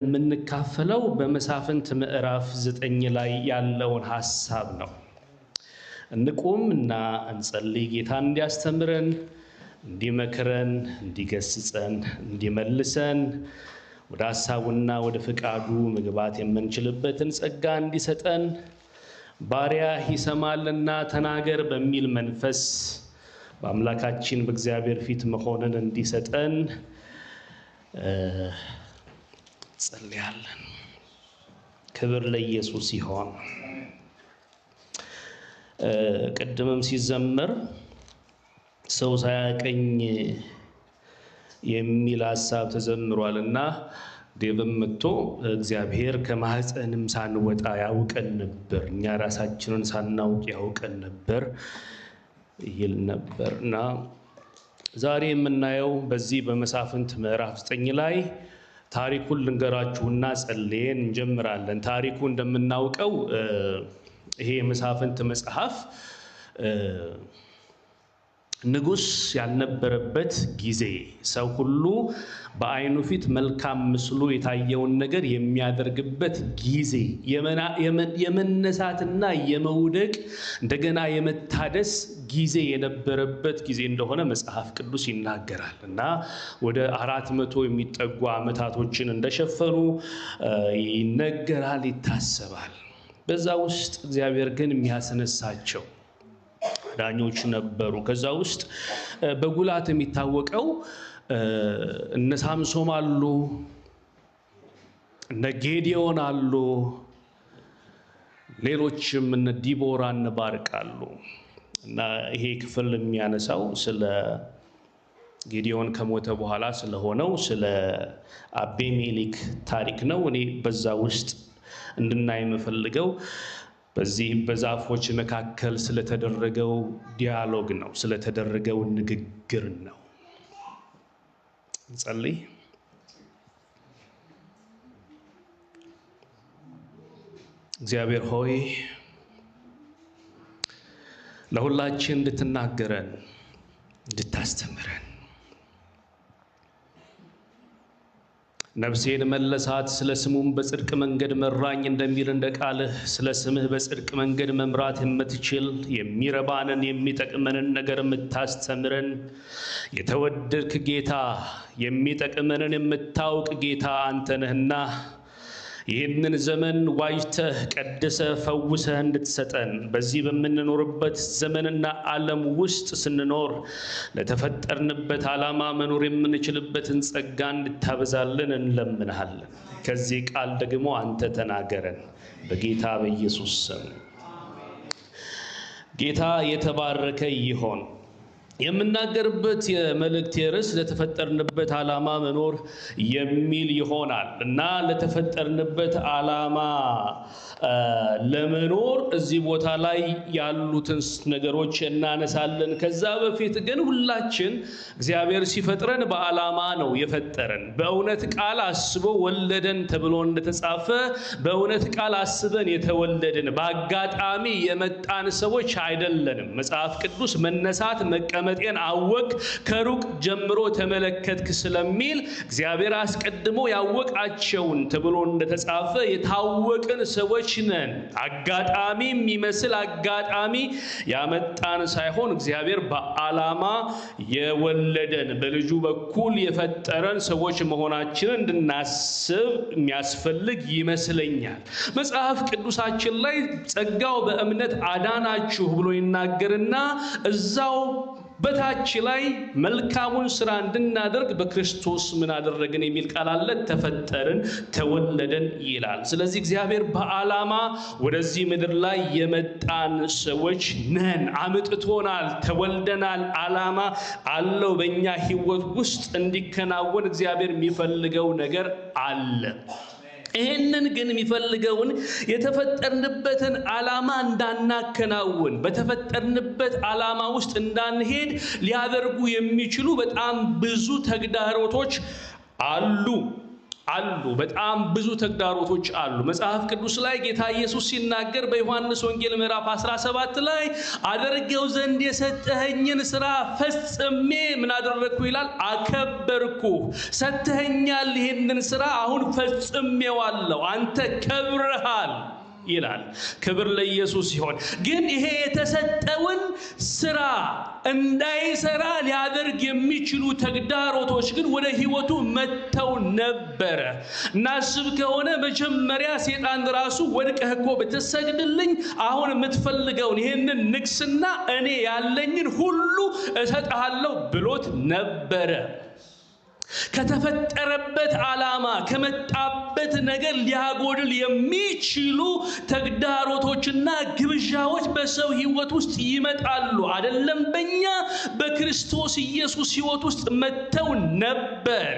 የምንካፈለው በመሳፍንት ምዕራፍ 9 ላይ ያለውን ሐሳብ ነው። እንቁም እና እንጸልይ። ጌታ እንዲያስተምረን፣ እንዲመክረን፣ እንዲገስጸን፣ እንዲመልሰን ወደ ሐሳቡና ወደ ፍቃዱ መግባት የምንችልበትን ጸጋ እንዲሰጠን ባሪያ ይሰማልና ተናገር በሚል መንፈስ በአምላካችን በእግዚአብሔር ፊት መሆንን እንዲሰጠን ጸልያለን። ክብር ለኢየሱስ ይሁን። ቅድምም ሲዘመር ሰው ሳያቀኝ የሚል ሐሳብ ተዘምሯልና ዴቭም መጥቶ እግዚአብሔር ከማህፀንም ሳንወጣ ያውቀን ነበር፣ እኛ ራሳችንን ሳናውቅ ያውቀን ነበር ይል ነበርና ዛሬ የምናየው በዚህ በመሳፍንት ምዕራፍ 9 ላይ ታሪኩን ልንገራችሁና ጸልየን እንጀምራለን። ታሪኩ እንደምናውቀው ይሄ የመሳፍንት መጽሐፍ ንጉስ ያልነበረበት ጊዜ፣ ሰው ሁሉ በአይኑ ፊት መልካም ምስሉ የታየውን ነገር የሚያደርግበት ጊዜ፣ የመነሳትና የመውደቅ እንደገና የመታደስ ጊዜ የነበረበት ጊዜ እንደሆነ መጽሐፍ ቅዱስ ይናገራል እና ወደ 400 የሚጠጉ ዓመታቶችን እንደሸፈኑ ይነገራል፣ ይታሰባል። በዛ ውስጥ እግዚአብሔር ግን የሚያስነሳቸው ዳኞች ነበሩ። ከዛ ውስጥ በጉላት የሚታወቀው እነ ሳምሶን አሉ፣ እነ ጌዲዮን አሉ፣ ሌሎችም እነ ዲቦራ እነ ባርቅ አሉ እና ይሄ ክፍል የሚያነሳው ስለ ጌዲዮን ከሞተ በኋላ ስለሆነው ስለ አቤሜሌክ ታሪክ ነው። እኔ በዛ ውስጥ እንድናይ የምፈልገው በዚህ በዛፎች መካከል ስለተደረገው ዲያሎግ ነው፣ ስለተደረገው ንግግር ነው። እንጸልይ። እግዚአብሔር ሆይ ለሁላችን እንድትናገረን፣ እንድታስተምረን፣ ነፍሴን መለሳት ስለ ስሙም በጽድቅ መንገድ መራኝ እንደሚል እንደ ቃልህ ስለ ስምህ በጽድቅ መንገድ መምራት የምትችል የሚረባንን የሚጠቅመንን ነገር የምታስተምረን የተወደድክ ጌታ፣ የሚጠቅመንን የምታውቅ ጌታ አንተ ነህና ይህንን ዘመን ዋጅተህ ቀድሰህ ፈውሰህ እንድትሰጠን በዚህ በምንኖርበት ዘመንና ዓለም ውስጥ ስንኖር ለተፈጠርንበት ዓላማ መኖር የምንችልበትን ጸጋ እንድታበዛልን እንለምንሃለን። ከዚህ ቃል ደግሞ አንተ ተናገረን በጌታ በኢየሱስ ስም። ጌታ የተባረከ ይሆን። የምናገርበት የመልእክት ርዕስ ለተፈጠርንበት ዓላማ መኖር የሚል ይሆናል እና ለተፈጠርንበት ዓላማ ለመኖር እዚህ ቦታ ላይ ያሉትን ነገሮች እናነሳለን። ከዛ በፊት ግን ሁላችን እግዚአብሔር ሲፈጥረን በዓላማ ነው የፈጠረን። በእውነት ቃል አስቦ ወለደን ተብሎ እንደተጻፈ በእውነት ቃል አስበን የተወለድን በአጋጣሚ የመጣን ሰዎች አይደለንም። መጽሐፍ ቅዱስ መነሳት መቀመጤን አወቅ ከሩቅ ጀምሮ ተመለከትክ ስለሚል እግዚአብሔር አስቀድሞ ያወቃቸውን ተብሎ እንደተጻፈ የታወቅን ሰዎች ነን። አጋጣሚ የሚመስል አጋጣሚ ያመጣን ሳይሆን እግዚአብሔር በዓላማ የወለደን በልጁ በኩል የፈጠረን ሰዎች መሆናችንን እንድናስብ የሚያስፈልግ ይመስለኛል። መጽሐፍ ቅዱሳችን ላይ ጸጋው በእምነት አዳናችሁ ብሎ ይናገርና እዛው በታች ላይ መልካሙን ስራ እንድናደርግ በክርስቶስ ምን አደረግን የሚል ቃል አለ። ተፈጠርን፣ ተወለደን ይላል። ስለዚህ እግዚአብሔር በዓላማ ወደዚህ ምድር ላይ የመጣን ሰዎች ነን። አምጥቶናል፣ ተወልደናል። ዓላማ አለው። በእኛ ሕይወት ውስጥ እንዲከናወን እግዚአብሔር የሚፈልገው ነገር አለ። ይህንን ግን የሚፈልገውን የተፈጠርንበትን ዓላማ እንዳናከናውን፣ በተፈጠርንበት ዓላማ ውስጥ እንዳንሄድ ሊያደርጉ የሚችሉ በጣም ብዙ ተግዳሮቶች አሉ። አሉ። በጣም ብዙ ተግዳሮቶች አሉ። መጽሐፍ ቅዱስ ላይ ጌታ ኢየሱስ ሲናገር በዮሐንስ ወንጌል ምዕራፍ 17 ላይ አደርገው ዘንድ የሰጠኸኝን ሥራ ፈጽሜ ምን አደረግኩ ይላል? አከበርኩ። ሰጥተኸኛል ይህንን ሥራ አሁን ፈጽሜዋለሁ፣ አንተ ከብረሃል ይላል። ክብር ለኢየሱስ ይሁን። ግን ይሄ የተሰጠውን ሥራ እንዳይሰራ ሊያደርግ የሚችሉ ተግዳሮቶች ግን ወደ ሕይወቱ መጥተው ነበረ። እናስብ ከሆነ መጀመሪያ ሰይጣን ራሱ ወድቀህ እኮ ብትሰግድልኝ አሁን የምትፈልገውን ይህንን ንግስና እኔ ያለኝን ሁሉ እሰጥሃለሁ ብሎት ነበረ። ከተፈጠረበት ዓላማ ከመጣበት ነገር ሊያጎድል የሚችሉ ተግዳሮቶችና ግብዣዎች በሰው ሕይወት ውስጥ ይመጣሉ። አይደለም በእኛ በክርስቶስ ኢየሱስ ሕይወት ውስጥ መጥተው ነበር።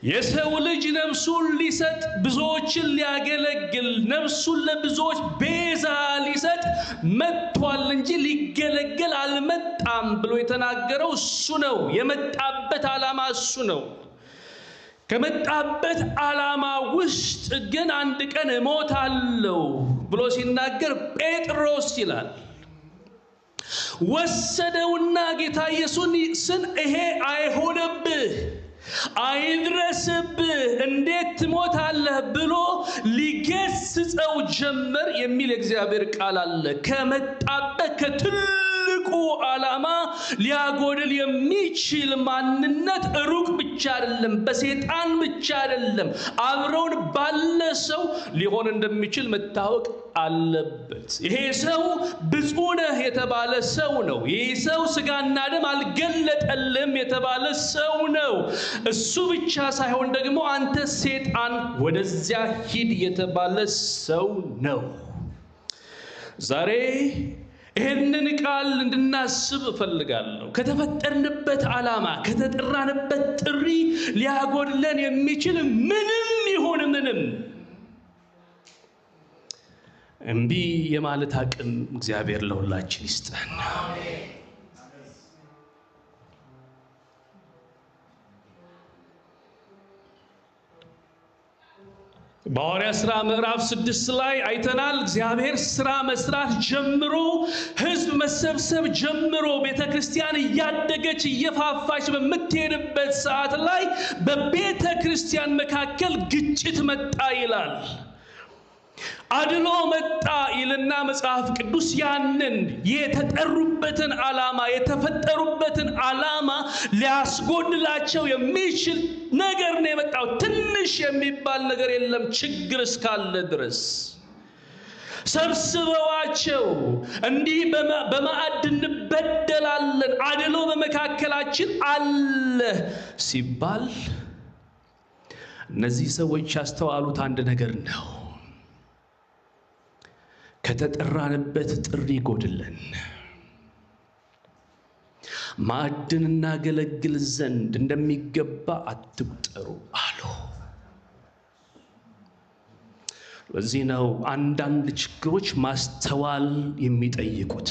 የሰው ልጅ ነፍሱን ሊሰጥ ብዙዎችን ሊያገለግል ነፍሱን ለብዙዎች ቤዛ ሊሰጥ መጥቷል እንጂ ሊገለገል አልመጣም ብሎ የተናገረው እሱ ነው። የመጣበት ዓላማ እሱ ነው። ከመጣበት ዓላማ ውስጥ ግን አንድ ቀን እሞታለሁ ብሎ ሲናገር ጴጥሮስ ይላል ወሰደውና ጌታ ኢየሱስን ይሄ አይሆንብህ፣ አይድረስብህ፣ እንዴት ትሞታለህ ብሎ ሊገስጸው ጀመር የሚል እግዚአብሔር ቃል አለ። ከመጣበት ከትልቁ ዓላማ ሊያጎድል የሚችል ማንነት ሩቅ ብቻ አይደለም፣ በሰይጣን ብቻ አይደለም፣ አብረውን ባለ ሰው ሊሆን እንደሚችል መታወቅ አለበት። ይሄ ሰው ብፁዕ ነህ የተባለ ሰው ነው። ይሄ ሰው ስጋና ደም አልገለጠልም የተባለ ሰው ነው። እሱ ብቻ ሳይሆን ደግሞ አንተ ሰይጣን ወደዚያ ሂድ የተባለ ሰው ነው። ዛሬ ይህንን ቃል እንድናስብ እፈልጋለሁ። ከተፈጠርንበት ዓላማ ከተጠራንበት ጥሪ ሊያጎድለን የሚችል ምንም ይሁን ምንም እምቢ የማለት አቅም እግዚአብሔር ለሁላችን ይስጠን። በሐዋርያት ሥራ ምዕራፍ 6 ላይ አይተናል። እግዚአብሔር ሥራ መስራት ጀምሮ ሕዝብ መሰብሰብ ጀምሮ ቤተ ክርስቲያን እያደገች እየፋፋች በምትሄድበት ሰዓት ላይ በቤተ ክርስቲያን መካከል ግጭት መጣ ይላል። አድሎ መጣ ይልና መጽሐፍ ቅዱስ ያንን የተጠሩበትን ዓላማ የተፈጠሩበትን ዓላማ ሊያስጎድላቸው የሚችል ነገር ነው የመጣው። ትንሽ የሚባል ነገር የለም ችግር እስካለ ድረስ ሰብስበዋቸው እንዲህ በማዕድ እንበደላለን፣ አድሎ በመካከላችን አለ ሲባል እነዚህ ሰዎች ያስተዋሉት አንድ ነገር ነው። ከተጠራንበት ጥሪ ጎድለን ማዕድን እናገለግል ዘንድ እንደሚገባ አትቁጠሩ አሉ። ለዚህ ነው አንዳንድ ችግሮች ማስተዋል የሚጠይቁት።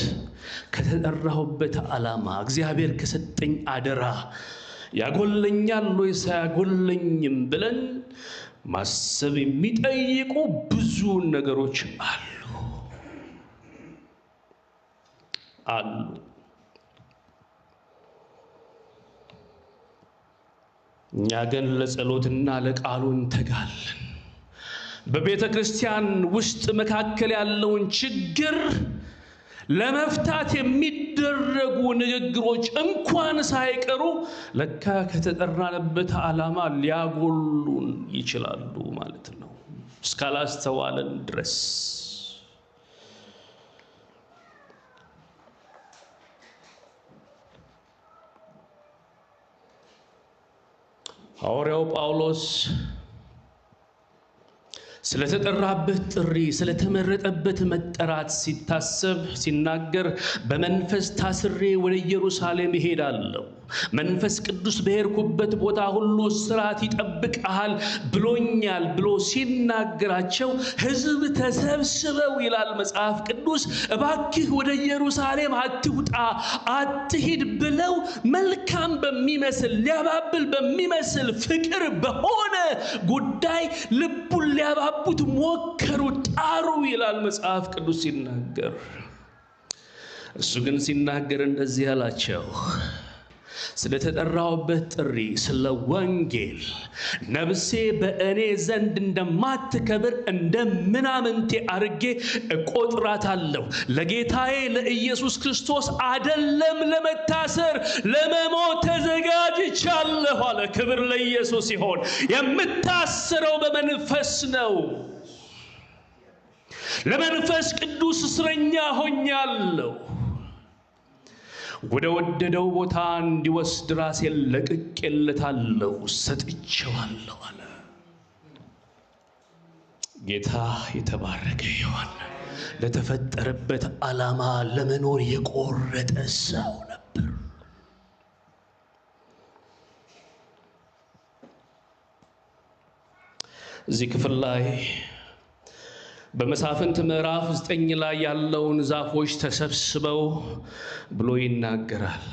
ከተጠራሁበት ዓላማ እግዚአብሔር ከሰጠኝ አደራ ያጎለኛል ወይ ሳያጎለኝም ብለን ማሰብ የሚጠይቁ ብዙ ነገሮች አሉ። እኛ ግን ለጸሎትና ለቃሉ እንተጋለን። በቤተ ክርስቲያን ውስጥ መካከል ያለውን ችግር ለመፍታት የሚደረጉ ንግግሮች እንኳን ሳይቀሩ ለካ ከተጠራንበት ዓላማ ሊያጎሉን ይችላሉ ማለት ነው፣ እስካላስተዋለን ድረስ። ሐዋርያው ጳውሎስ ስለተጠራበት ጥሪ ስለተመረጠበት መጠራት ሲታሰብ ሲናገር በመንፈስ ታስሬ ወደ ኢየሩሳሌም እሄዳለሁ፣ መንፈስ ቅዱስ በሄድኩበት ቦታ ሁሉ እስራት ይጠብቅሃል ብሎኛል ብሎ ሲናገራቸው ሕዝብ ተሰብስበው ይላል መጽሐፍ ቅዱስ እባክህ ወደ ኢየሩሳሌም አትውጣ አትሂድ ብለው መልካም በሚመስል ሊያባብል በሚመስል ፍቅር በሆነ ጉዳይ ልቡን ሊያባቡት ሞከሩ ጣሩ ይላል መጽሐፍ ቅዱስ ሲናገር። እሱ ግን ሲናገር እንደዚህ አላቸው፣ ስለተጠራሁበት ጥሪ ስለ ወንጌል ነፍሴ በእኔ ዘንድ እንደማትከብር እንደ ምናምንቴ አርጌ እቆጥራታለሁ። ለጌታዬ ለኢየሱስ ክርስቶስ አይደለም ለመታሰር ለመሞት ተዘጋጅቻለሁ አለ። ክብር ለኢየሱስ ይሁን። የምታሰረው በመንፈስ ነው። ለመንፈስ ቅዱስ እስረኛ ሆኛለሁ። ወደ ወደደው ቦታ እንዲወስድ ራሴን ለቅቄለታለሁ፣ ሰጥቼዋለሁ አለ። ጌታ የተባረከ ይሁን። ለተፈጠረበት ዓላማ ለመኖር የቆረጠ ሰው ነበር። እዚህ ክፍል ላይ በመሳፍንት ምዕራፍ 9 ላይ ያለውን ዛፎች ተሰብስበው ብሎ ይናገራል።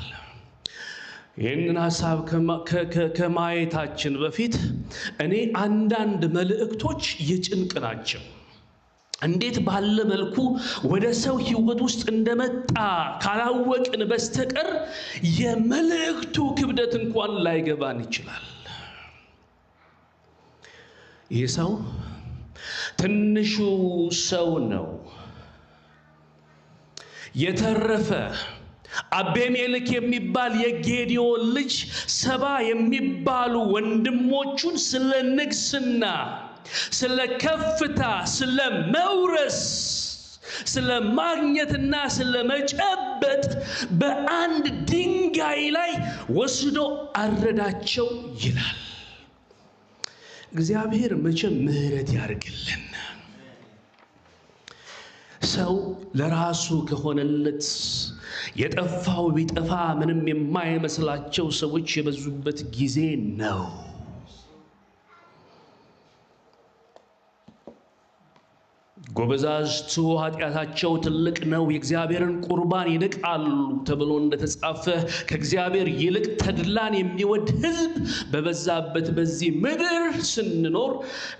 ይህንን ሐሳብ ከማየታችን በፊት እኔ አንዳንድ መልእክቶች የጭንቅ ናቸው። እንዴት ባለ መልኩ ወደ ሰው ሕይወት ውስጥ እንደመጣ ካላወቅን በስተቀር የመልእክቱ ክብደት እንኳን ላይገባን ይችላል። ይህ ሰው ትንሹ ሰው ነው። የተረፈ አቤሜሌክ የሚባል የጌዲዮን ልጅ 70 የሚባሉ ወንድሞቹን ስለ ንግስና፣ ስለ ከፍታ፣ ስለ መውረስ፣ ስለ ማግኘትና ስለ መጨበጥ በአንድ ድንጋይ ላይ ወስዶ አረዳቸው ይላል። እግዚአብሔር መቼም ምሕረት ያርግልን። ሰው ለራሱ ከሆነለት የጠፋው ቢጠፋ ምንም የማይመስላቸው ሰዎች የበዙበት ጊዜ ነው። ጎበዛዝቱ ኃጢአታቸው ትልቅ ነው፣ የእግዚአብሔርን ቁርባን ይንቃሉ ተብሎ እንደተጻፈ ከእግዚአብሔር ይልቅ ተድላን የሚወድ ሕዝብ በበዛበት በዚህ ምድር ስንኖር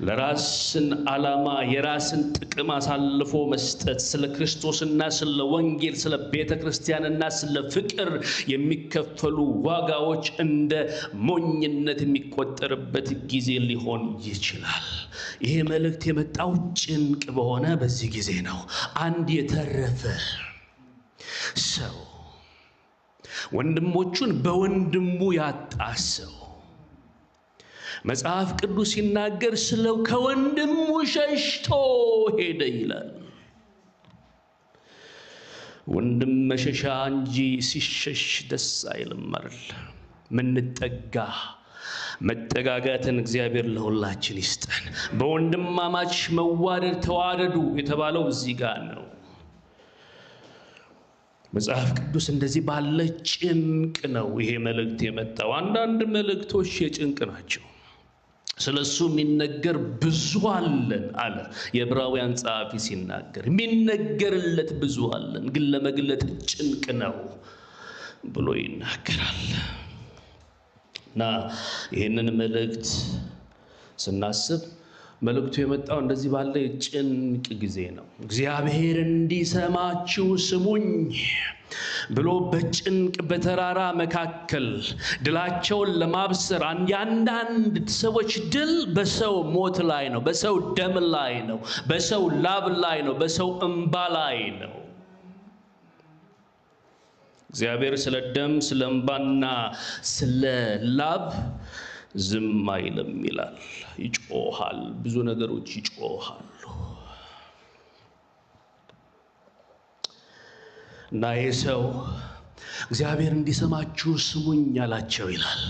ለራስን ዓላማ የራስን ጥቅም አሳልፎ መስጠት፣ ስለ ክርስቶስና ስለ ወንጌል፣ ስለ ቤተ ክርስቲያንና ስለ ፍቅር የሚከፈሉ ዋጋዎች እንደ ሞኝነት የሚቆጠርበት ጊዜ ሊሆን ይችላል። ይሄ መልእክት የመጣው ጭንቅ በሆነ በዚህ ጊዜ ነው። አንድ የተረፈ ሰው ወንድሞቹን በወንድሙ ያጣ ሰው መጽሐፍ ቅዱስ ሲናገር ስለው ከወንድሙ ሸሽቶ ሄደ ይላል። ወንድም መሸሻ እንጂ ሲሸሽ ደስ አይልም አይደል? ምንጠጋ መጠጋጋትን እግዚአብሔር ለሁላችን ይስጠን። በወንድማማች መዋደድ ተዋደዱ የተባለው እዚህ ጋር ነው። መጽሐፍ ቅዱስ እንደዚህ ባለ ጭንቅ ነው ይሄ መልእክት የመጣው። አንዳንድ መልእክቶች የጭንቅ ናቸው። ስለሱ የሚነገር ብዙ አለን አለ የዕብራውያን ጸሐፊ ሲናገር። የሚነገርለት ብዙ አለን፣ ግን ለመግለጥ ጭንቅ ነው ብሎ ይናገራል። እና ይህንን መልእክት ስናስብ መልእክቱ የመጣው እንደዚህ ባለ የጭንቅ ጊዜ ነው። እግዚአብሔር እንዲሰማችሁ ስሙኝ ብሎ በጭንቅ በተራራ መካከል ድላቸውን ለማብሰር የአንዳንድ ሰዎች ድል በሰው ሞት ላይ ነው፣ በሰው ደም ላይ ነው፣ በሰው ላብ ላይ ነው፣ በሰው እንባ ላይ ነው። እግዚአብሔር ስለ ደም፣ ስለ እንባና ስለ ላብ ዝም አይልም ይላል። ይጮሃል፣ ብዙ ነገሮች ይጮሃሉ። እና ይህ ሰው እግዚአብሔር እንዲሰማችሁ ስሙኝ አላቸው ይላል።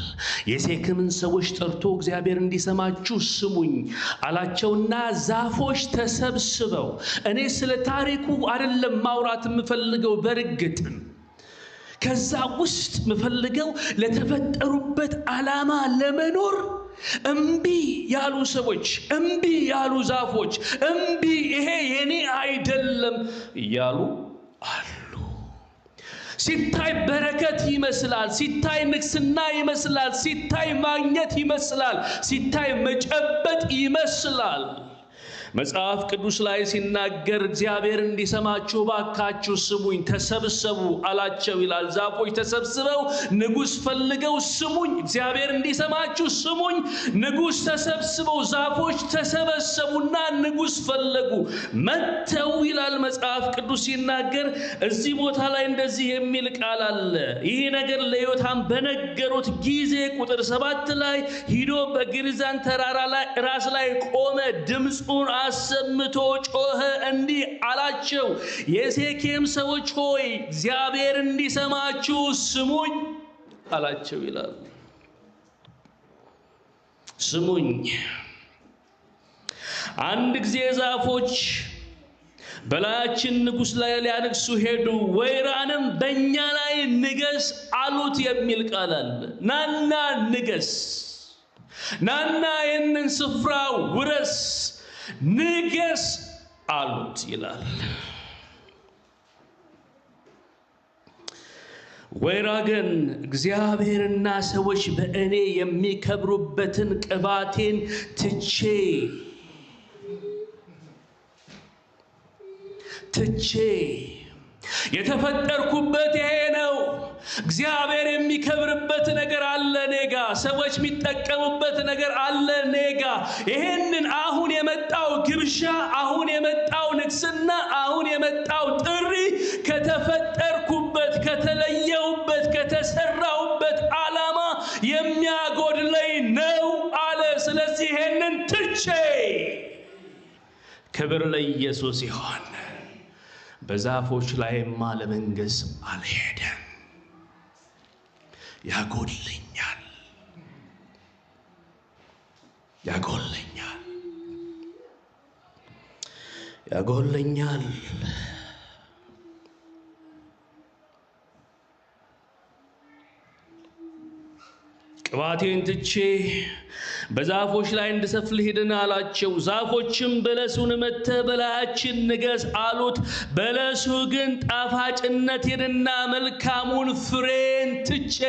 የሴክምን ሰዎች ጠርቶ እግዚአብሔር እንዲሰማችሁ ስሙኝ አላቸውና ዛፎች ተሰብስበው፣ እኔ ስለ ታሪኩ አይደለም ማውራት የምፈልገው፣ በርግጥም ከዛ ውስጥ ምፈልገው ለተፈጠሩበት ዓላማ ለመኖር እምቢ ያሉ ሰዎች፣ እምቢ ያሉ ዛፎች፣ እምቢ ይሄ የኔ አይደለም ያሉ አሉ። ሲታይ በረከት ይመስላል፣ ሲታይ ንግስና ይመስላል፣ ሲታይ ማግኘት ይመስላል፣ ሲታይ መጨበጥ ይመስላል። መጽሐፍ ቅዱስ ላይ ሲናገር እግዚአብሔር እንዲሰማችሁ ባካችሁ ስሙኝ፣ ተሰብሰቡ አላቸው ይላል። ዛፎች ተሰብስበው ንጉሥ ፈልገው ስሙኝ፣ እግዚአብሔር እንዲሰማችሁ ስሙኝ። ንጉሥ ተሰብስበው ዛፎች ተሰበሰቡና ንጉሥ ፈለጉ። መተው ይላል መጽሐፍ ቅዱስ ሲናገር። እዚህ ቦታ ላይ እንደዚህ የሚል ቃል አለ። ይህ ነገር ለዮታም በነገሩት ጊዜ ቁጥር 7 ላይ ሂዶ በግሪዛን ተራራ ላይ ራስ ላይ ቆመ፣ ድምፁን አሰምቶ ጮኸ፣ እንዲህ አላቸው፣ የሴኬም ሰዎች ሆይ እግዚአብሔር እንዲሰማችሁ ስሙኝ አላቸው ይላል። ስሙኝ። አንድ ጊዜ ዛፎች በላያችን ንጉሥ ላይ ሊያነግሱ ሄዱ፣ ወይራንም በእኛ ላይ ንገስ አሉት የሚል ቃል አለ። ናና ንገስ፣ ናና ይህንን ስፍራ ውረስ፣ ንገስ አሉት ይላል። ወይራ ግን እግዚአብሔርና ሰዎች በእኔ የሚከብሩበትን ቅባቴን ትቼ የተፈጠርኩበት ይሄ ነው። እግዚአብሔር የሚከብርበት ነገር አለ ኔጋ፣ ሰዎች የሚጠቀሙበት ነገር አለ ኔጋ። ይሄንን አሁን የመጣው ግብዣ፣ አሁን የመጣው ንግስና፣ አሁን የመጣው ጥሪ ከተፈጠርኩበት፣ ከተለየሁበት፣ ከተሰራሁበት ዓላማ የሚያጎድለኝ ነው አለ። ስለዚህ ይሄንን ትቼ ክብር ለኢየሱስ ይሆን። በዛፎች ላይማ ለመንገስ አልሄደም። ያጎድለኛል፣ ያጎድለኛል፣ ያጎድለኛል። ቅባቴን ትቼ በዛፎች ላይ እንድሰፍር ልሂድን አላቸው። ዛፎችም በለሱን መጥተህ በላያችን ንገስ አሉት። በለሱ ግን ጣፋጭነቴንና መልካሙን ፍሬን ትቼ፣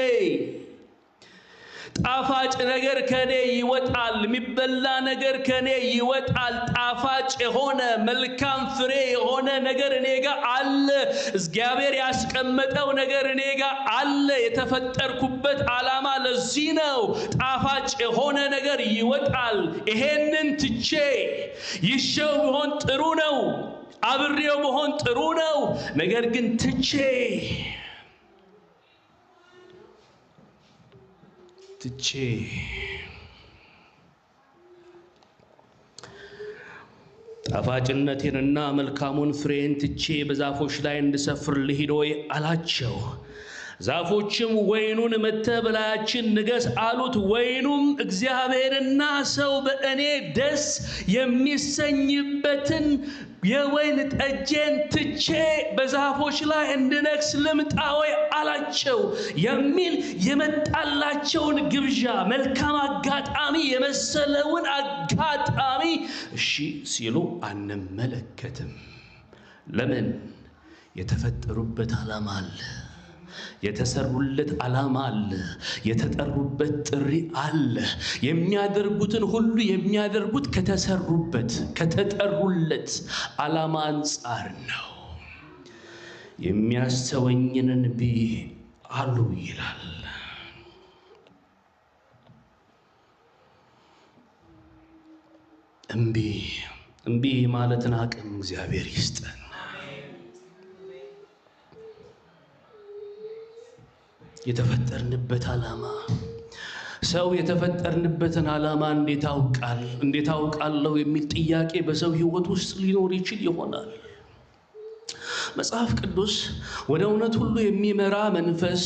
ጣፋጭ ነገር ከኔ ይወጣል፣ የሚበላ ነገር ከኔ ይወጣል። ጣፋጭ የሆነ መልካም ፍሬ የሆነ ነገር እኔ ጋር አለ። እግዚአብሔር ያስቀመጠው ነገር እኔ ጋር አለ። የተፈጠርኩበት ዓላማ ለዚህ ነው። ጣፋጭ የሆነ ነገር ይወጣል። ይሄንን ትቼ ይዤው ብሆን ጥሩ ነው፣ አብሬው ብሆን ጥሩ ነው። ነገር ግን ትቼ ጣፋጭነቴንና መልካሙን ፍሬን ትቼ በዛፎች ላይ እንድሰፍር ልሂድ ወይ አላቸው። ዛፎችም ወይኑን መጥተህ በላያችን ንገስ አሉት። ወይኑም እግዚአብሔርና ሰው በእኔ ደስ የሚሰኝበትን የወይን ጠጄን ትቼ በዛፎች ላይ እንድነግስ ልምጣ ወይ አላቸው የሚል የመጣላቸውን ግብዣ፣ መልካም አጋጣሚ የመሰለውን አጋጣሚ እሺ ሲሉ አንመለከትም። ለምን? የተፈጠሩበት ዓላማ አለ፣ የተሰሩለት ዓላማ አለ፣ የተጠሩበት ጥሪ አለ። የሚያደርጉትን ሁሉ የሚያደርጉት ከተሰሩበት ከተጠሩለት ዓላማ አንጻር ነው። የሚያስተወኝን እምቢ አሉ ይላል። እምቢ ማለትን አቅም እግዚአብሔር ይስጠን። የተፈጠርንበት ዓላማ፣ ሰው የተፈጠርንበትን ዓላማ እንዴት አውቃለሁ የሚል ጥያቄ በሰው ሕይወት ውስጥ ሊኖር ይችል ይሆናል። መጽሐፍ ቅዱስ ወደ እውነት ሁሉ የሚመራ መንፈስ፣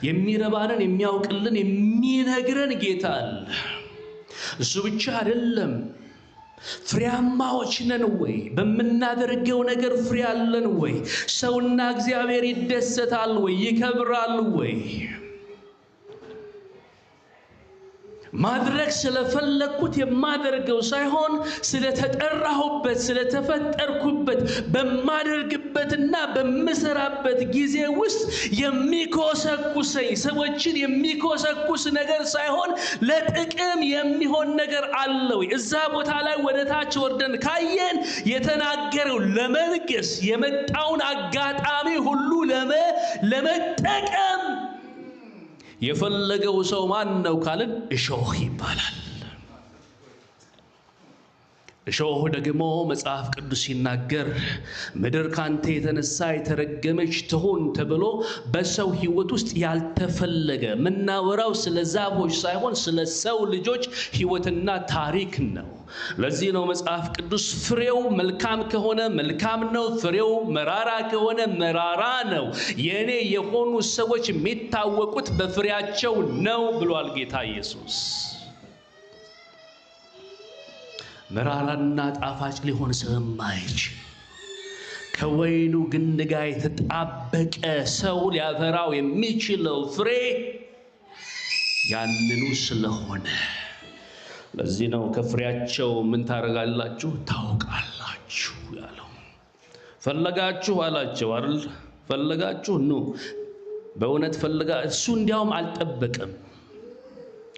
የሚረባንን የሚያውቅልን የሚነግረን ጌታ አለ። እሱ ብቻ አይደለም፣ ፍሬያማዎች ነን ወይ? በመናደርገው ነገር ፍሬ አለን ወይ? ሰውና እግዚአብሔር ይደሰታል ወይ? ይከብራል ወይ? ማድረግ ስለፈለኩት የማደርገው ሳይሆን ስለተጠራሁበት ስለተፈጠርኩበት በማደርግበትና በመሰራበት ጊዜ ውስጥ የሚኮሰኩሰኝ ሰዎችን የሚኮሰኩስ ነገር ሳይሆን ለጥቅም የሚሆን ነገር አለው። እዛ ቦታ ላይ ወደ ታች ወርደን ካየን የተናገረው ለመንገስ የመጣውን አጋጣሚ ሁሉ ለመጠቀም የፈለገው ሰው ማን ነው ካልን እሾህ ይባላል። እሾህ ደግሞ መጽሐፍ ቅዱስ ሲናገር ምድር ካንተ የተነሳ የተረገመች ትሁን ተብሎ በሰው ሕይወት ውስጥ ያልተፈለገ ምናወራው ስለ ዛፎች ሳይሆን ስለ ሰው ልጆች ሕይወትና ታሪክ ነው። ለዚህ ነው መጽሐፍ ቅዱስ ፍሬው መልካም ከሆነ መልካም ነው፣ ፍሬው መራራ ከሆነ መራራ ነው፣ የኔ የሆኑ ሰዎች የሚታወቁት በፍሬያቸው ነው ብሏል ጌታ ኢየሱስ። መራራና ጣፋጭ ሊሆን ስለማይችል ከወይኑ ግንድ ጋር የተጣበቀ ሰው ሊያፈራው የሚችለው ፍሬ ያንኑ ስለሆነ ለዚህ ነው ከፍሬያቸው ምን ታረጋላችሁ ታውቃላችሁ ያለው። ፈለጋችሁ አላቸው አይደል? ፈለጋችሁ ነው በእውነት ፈልጋ እሱ እንዲያውም አልጠበቀም።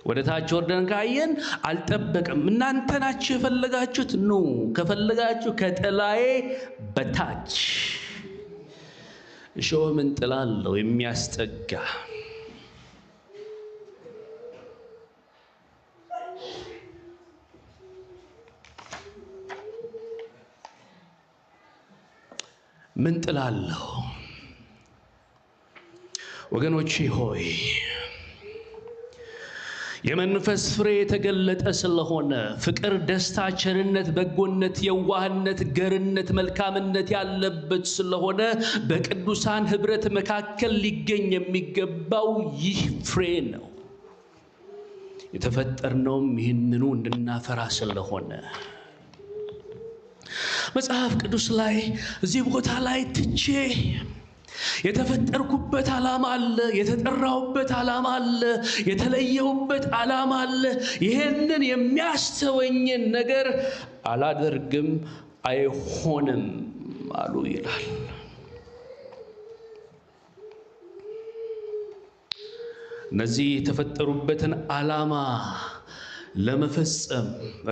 ወደ ታች ወርደን ካየን አልጠበቀም። እናንተ ናችሁ የፈለጋችሁት ነው። ከፈለጋችሁ ከጥላዬ በታች እሾህ ምን ጥላ አለው የሚያስጠጋ ምን ጥላ አለው? ወገኖቼ ሆይ የመንፈስ ፍሬ የተገለጠ ስለሆነ ፍቅር፣ ደስታ፣ ቸርነት፣ በጎነት፣ የዋህነት፣ ገርነት፣ መልካምነት ያለበት ስለሆነ በቅዱሳን ህብረት መካከል ሊገኝ የሚገባው ይህ ፍሬ ነው። የተፈጠርነውም ይህንኑ እንድናፈራ ስለሆነ መጽሐፍ ቅዱስ ላይ እዚህ ቦታ ላይ ትቼ የተፈጠርኩበት ዓላማ አለ፣ የተጠራሁበት ዓላማ አለ፣ የተለየሁበት ዓላማ አለ። ይሄንን የሚያስተወኝን ነገር አላደርግም፣ አይሆንም አሉ ይላል። እነዚህ የተፈጠሩበትን ዓላማ ለመፈጸም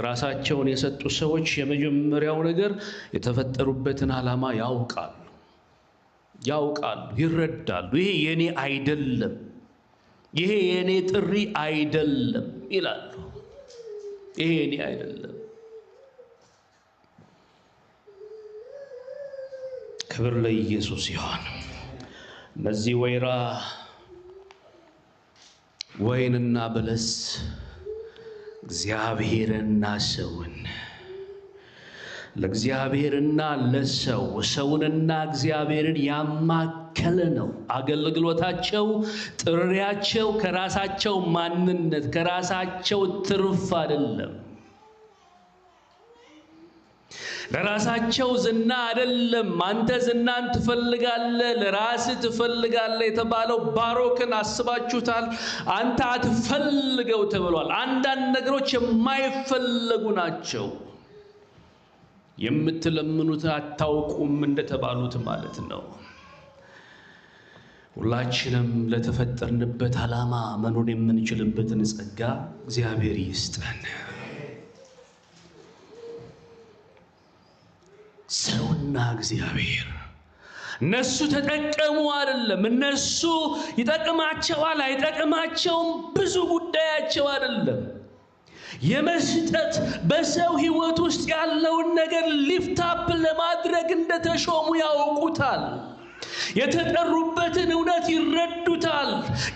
ራሳቸውን የሰጡ ሰዎች የመጀመሪያው ነገር የተፈጠሩበትን ዓላማ ያውቃሉ፣ ይረዳሉ። ይሄ የኔ አይደለም፣ ይሄ የኔ ጥሪ አይደለም ይላሉ። ይሄ የኔ አይደለም። ክብር ለኢየሱስ ይሁን። እነዚህ ወይራ ወይንና በለስ እግዚአብሔርና ሰውን ለእግዚአብሔርና ለሰው ሰውንና እግዚአብሔርን ያማከለ ነው። አገልግሎታቸው፣ ጥሪያቸው ከራሳቸው ማንነት ከራሳቸው ትርፍ አይደለም። ለራሳቸው ዝና አይደለም። አንተ ዝናን ትፈልጋለህ፣ ለራስህ ትፈልጋለህ የተባለው ባሮክን አስባችሁታል? አንተ አትፈልገው ተብሏል። አንዳንድ ነገሮች የማይፈለጉ ናቸው። የምትለምኑት አታውቁም እንደተባሉት ማለት ነው። ሁላችንም ለተፈጠርንበት ዓላማ መኖር የምንችልበትን ጸጋ እግዚአብሔር ይስጠን። ሰውና እግዚአብሔር እነሱ ተጠቀሙ አይደለም፣ እነሱ ይጠቅማቸዋል አይጠቅማቸውም ብዙ ጉዳያቸው አይደለም። የመስጠት በሰው ሕይወት ውስጥ ያለውን ነገር ሊፍታፕ ለማድረግ እንደተሾሙ ያውቁታል። የተጠሩበትን እውነት ይረዱታል።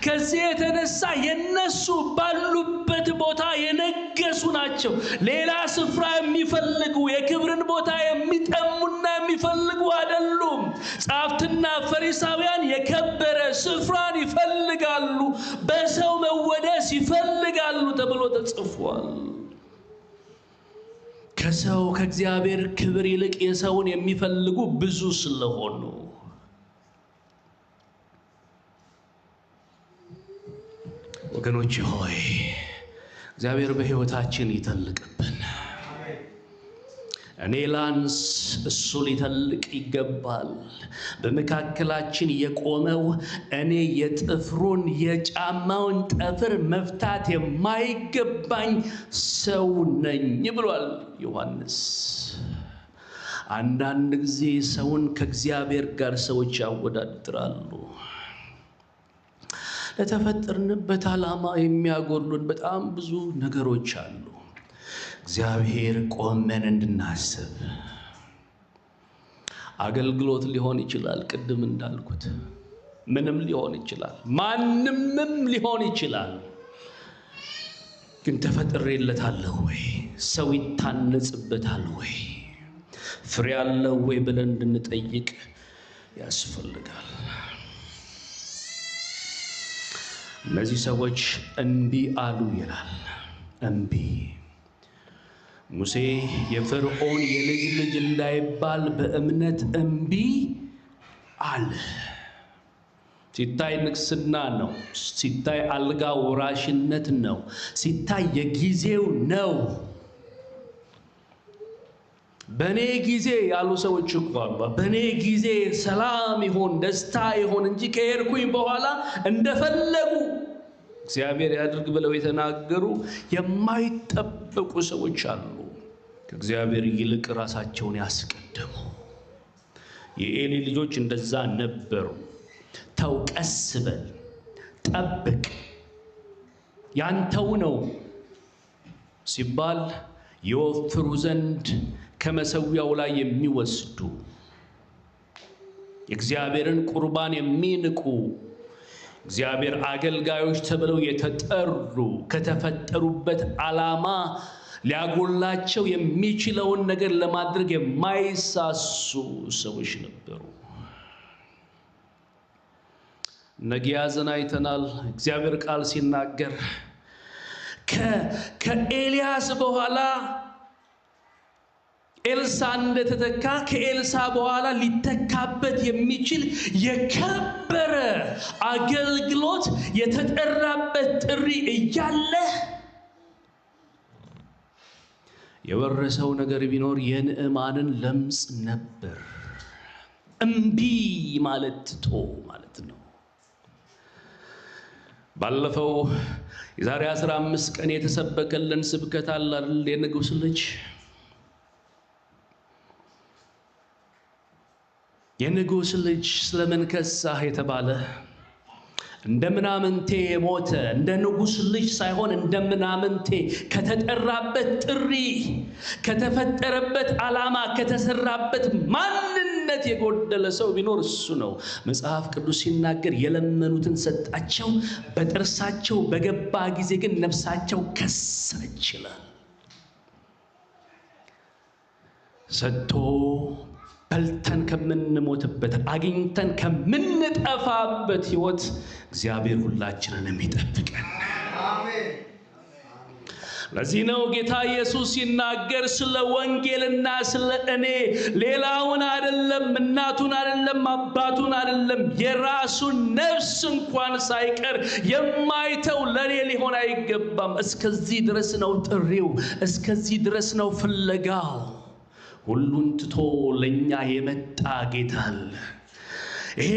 ከዚህ የተነሳ የነሱ ባሉበት ቦታ የነገሱ ናቸው። ሌላ ስፍራ የሚፈልጉ የክብርን ቦታ የሚጠሙና የሚፈልጉ አይደሉም። ጻፍትና ፈሪሳውያን የከበረ ስፍራን ይፈልጋሉ፣ በሰው መወደስ ይፈልጋሉ ተብሎ ተጽፏል። ከሰው ከእግዚአብሔር ክብር ይልቅ የሰውን የሚፈልጉ ብዙ ስለሆኑ ወገኖች ሆይ እግዚአብሔር በሕይወታችን ይተልቅብን። እኔ ላንስ እሱ ሊተልቅ ይገባል። በመካከላችን የቆመው እኔ የጥፍሩን የጫማውን ጠፍር መፍታት የማይገባኝ ሰው ነኝ ብሏል ዮሐንስ። አንዳንድ ጊዜ ሰውን ከእግዚአብሔር ጋር ሰዎች ያወዳድራሉ። ለተፈጠርንበት ዓላማ የሚያጎሉን በጣም ብዙ ነገሮች አሉ። እግዚአብሔር ቆመን እንድናስብ አገልግሎት ሊሆን ይችላል። ቅድም እንዳልኩት ምንም ሊሆን ይችላል፣ ማንምም ሊሆን ይችላል። ግን ተፈጥሬለታለሁ ወይ? ሰው ይታነጽበታል ወይ? ፍሬ አለው ወይ ብለን እንድንጠይቅ ያስፈልጋል። እነዚህ ሰዎች እንቢ አሉ ይላል። እንቢ ሙሴ የፈርዖን የልጅ ልጅ እንዳይባል በእምነት እንቢ አለ። ሲታይ ንግስና ነው፣ ሲታይ አልጋ ወራሽነት ነው፣ ሲታይ የጊዜው ነው። በኔ ጊዜ ያሉ ሰዎች እኮ አሉ። በኔ ጊዜ ሰላም ይሆን ደስታ ይሆን እንጂ ከሄድኩኝ በኋላ እንደፈለጉ እግዚአብሔር ያድርግ ብለው የተናገሩ የማይጠበቁ ሰዎች አሉ። ከእግዚአብሔር ይልቅ ራሳቸውን ያስቀደሙ የኤሊ ልጆች እንደዛ ነበሩ። ተው፣ ቀስ በል፣ ጠብቅ፣ ያንተው ነው ሲባል ይወፍሩ ዘንድ ከመሰዊያው ላይ የሚወስዱ የእግዚአብሔርን ቁርባን የሚንቁ እግዚአብሔር አገልጋዮች ተብለው የተጠሩ ከተፈጠሩበት ዓላማ ሊያጎላቸው የሚችለውን ነገር ለማድረግ የማይሳሱ ሰዎች ነበሩ። ነጊያዝን አይተናል። እግዚአብሔር ቃል ሲናገር ከኤልያስ በኋላ ኤልሳ እንደተተካ ከኤልሳ በኋላ ሊተካበት የሚችል የከበረ አገልግሎት የተጠራበት ጥሪ እያለ የወረሰው ነገር ቢኖር የንዕማንን ለምጽ ነበር። እምቢ ማለት ትቶ ማለት ነው። ባለፈው የዛሬ 15 ቀን የተሰበከልን ስብከት አለ አይደል? የንጉሥ ልጅ የንጉሥ ልጅ ስለምን ከሳህ የተባለ እንደ ምናምንቴ የሞተ እንደ ንጉሥ ልጅ ሳይሆን እንደ ምናምንቴ ከተጠራበት ጥሪ ከተፈጠረበት ዓላማ ከተሰራበት ማንነት የጎደለ ሰው ቢኖር እሱ ነው። መጽሐፍ ቅዱስ ሲናገር የለመኑትን ሰጣቸው፣ በጥርሳቸው በገባ ጊዜ ግን ነፍሳቸው ከሳች ይላል። ሰጥቶ በልተን ከምንሞትበት አግኝተን ከምንጠፋበት ሕይወት እግዚአብሔር ሁላችንን ይጠብቀን። አሜን። ለዚህ ነው ጌታ ኢየሱስ ሲናገር ስለ ወንጌልና ስለ እኔ ሌላውን አይደለም፣ እናቱን አይደለም፣ አባቱን አይደለም፣ የራሱን ነፍስ እንኳን ሳይቀር የማይተው ለኔ ሊሆን አይገባም። እስከዚህ ድረስ ነው ጥሪው፣ እስከዚህ ድረስ ነው ፍለጋው። ሁሉን ትቶ ለኛ የመጣ ጌታ አለ። ይሄ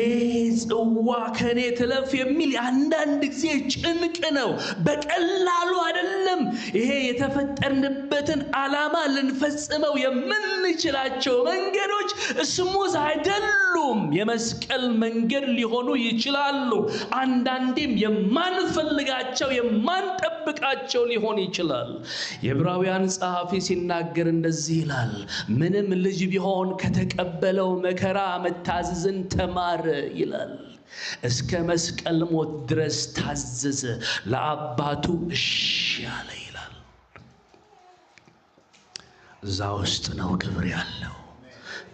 ጽዋ ከኔ ትለፍ የሚል አንዳንድ ጊዜ ጭንቅ ነው፣ በቀላሉ አይደለም። ይሄ የተፈጠርንበትን ዓላማ ልንፈጽመው የምንችላቸው መንገዶች ስሙዝ አይደሉም። የመስቀል መንገድ ሊሆኑ ይችላሉ። አንዳንዴም የማንፈልጋቸው የማንጠብቃቸው ሊሆን ይችላል። የዕብራውያን ጸሐፊ ሲናገር እንደዚህ ይላል፣ ምንም ልጅ ቢሆን ከተቀበለው መከራ መታዘዝን ተማረ ይላል። እስከ መስቀል ሞት ድረስ ታዘዘ፣ ለአባቱ እሺ አለ ይላል። እዛ ውስጥ ነው ክብር ያለው።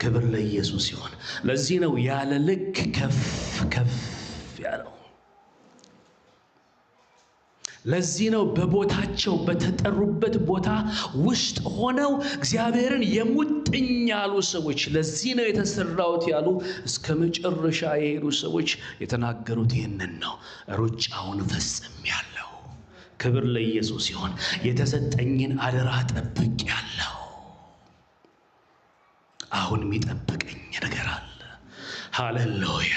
ክብር ለኢየሱስ ይሁን። ለዚህ ነው ያለ ልክ ከፍ ከፍ ያለው። ለዚህ ነው በቦታቸው በተጠሩበት ቦታ ውስጥ ሆነው እግዚአብሔርን የሙጥኝ ያሉ ሰዎች፣ ለዚህ ነው የተሰራሁት ያሉ እስከ መጨረሻ የሄዱ ሰዎች የተናገሩት ይህንን ነው። ሩጫውን ፈጽሜያለሁ። ክብር ለኢየሱስ ይሁን። የተሰጠኝን አደራ ጠብቄያለሁ። አሁን የሚጠብቀኝ ነገር አለ። ሃሌሉያ።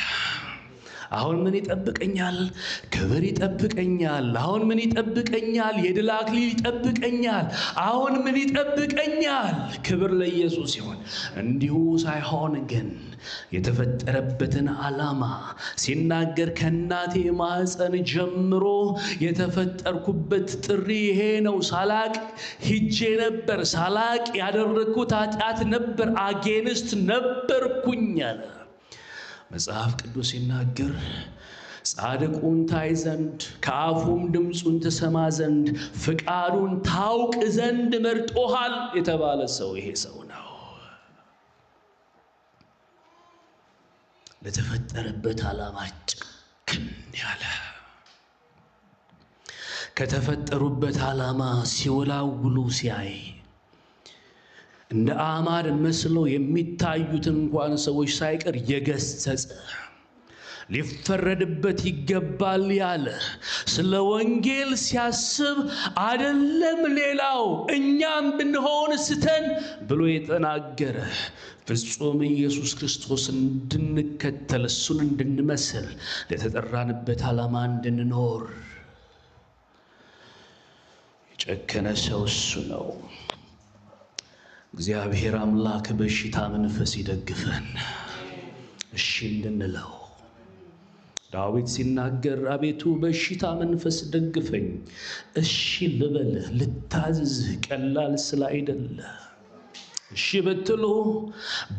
አሁን ምን ይጠብቀኛል? ክብር ይጠብቀኛል። አሁን ምን ይጠብቀኛል? የድል አክሊል ይጠብቀኛል። አሁን ምን ይጠብቀኛል? ክብር ለኢየሱስ ይሁን። እንዲሁ ሳይሆን ግን የተፈጠረበትን ዓላማ ሲናገር ከእናቴ ማህፀን ጀምሮ የተፈጠርኩበት ጥሪ ይሄ ነው። ሳላቅ ሂጄ ነበር። ሳላቅ ያደረግኩት ኃጢአት ነበር። አጌንስት ነበርኩኝ አለ መጽሐፍ ቅዱስ ሲናገር። ጻድቁን ታይ ዘንድ ከአፉም ድምፁን ትሰማ ዘንድ ፍቃዱን ታውቅ ዘንድ መርጦሃል የተባለ ሰው ይሄ ሰው ነው። ለተፈጠረበት ዓላማ ጭክን ያለ፣ ከተፈጠሩበት ዓላማ ሲወላውሉ ሲያይ እንደ አማድ መስለው የሚታዩትን እንኳን ሰዎች ሳይቀር የገሰጸ፣ ሊፈረድበት ይገባል ያለ፣ ስለ ወንጌል ሲያስብ አይደለም ሌላው እኛም ብንሆን ስተን ብሎ የተናገረ ፍጹም ኢየሱስ ክርስቶስ እንድንከተል እሱን እንድንመስል ለተጠራንበት ዓላማ እንድንኖር የጨከነ ሰው እሱ ነው። እግዚአብሔር አምላክ በሽታ መንፈስ ይደግፈን፣ እሺ እንድንለው። ዳዊት ሲናገር አቤቱ በሽታ መንፈስ ደግፈኝ፣ እሺ ልበልህ፣ ልታዝዝህ ቀላል ስላይደለ። እሺ ብትሉ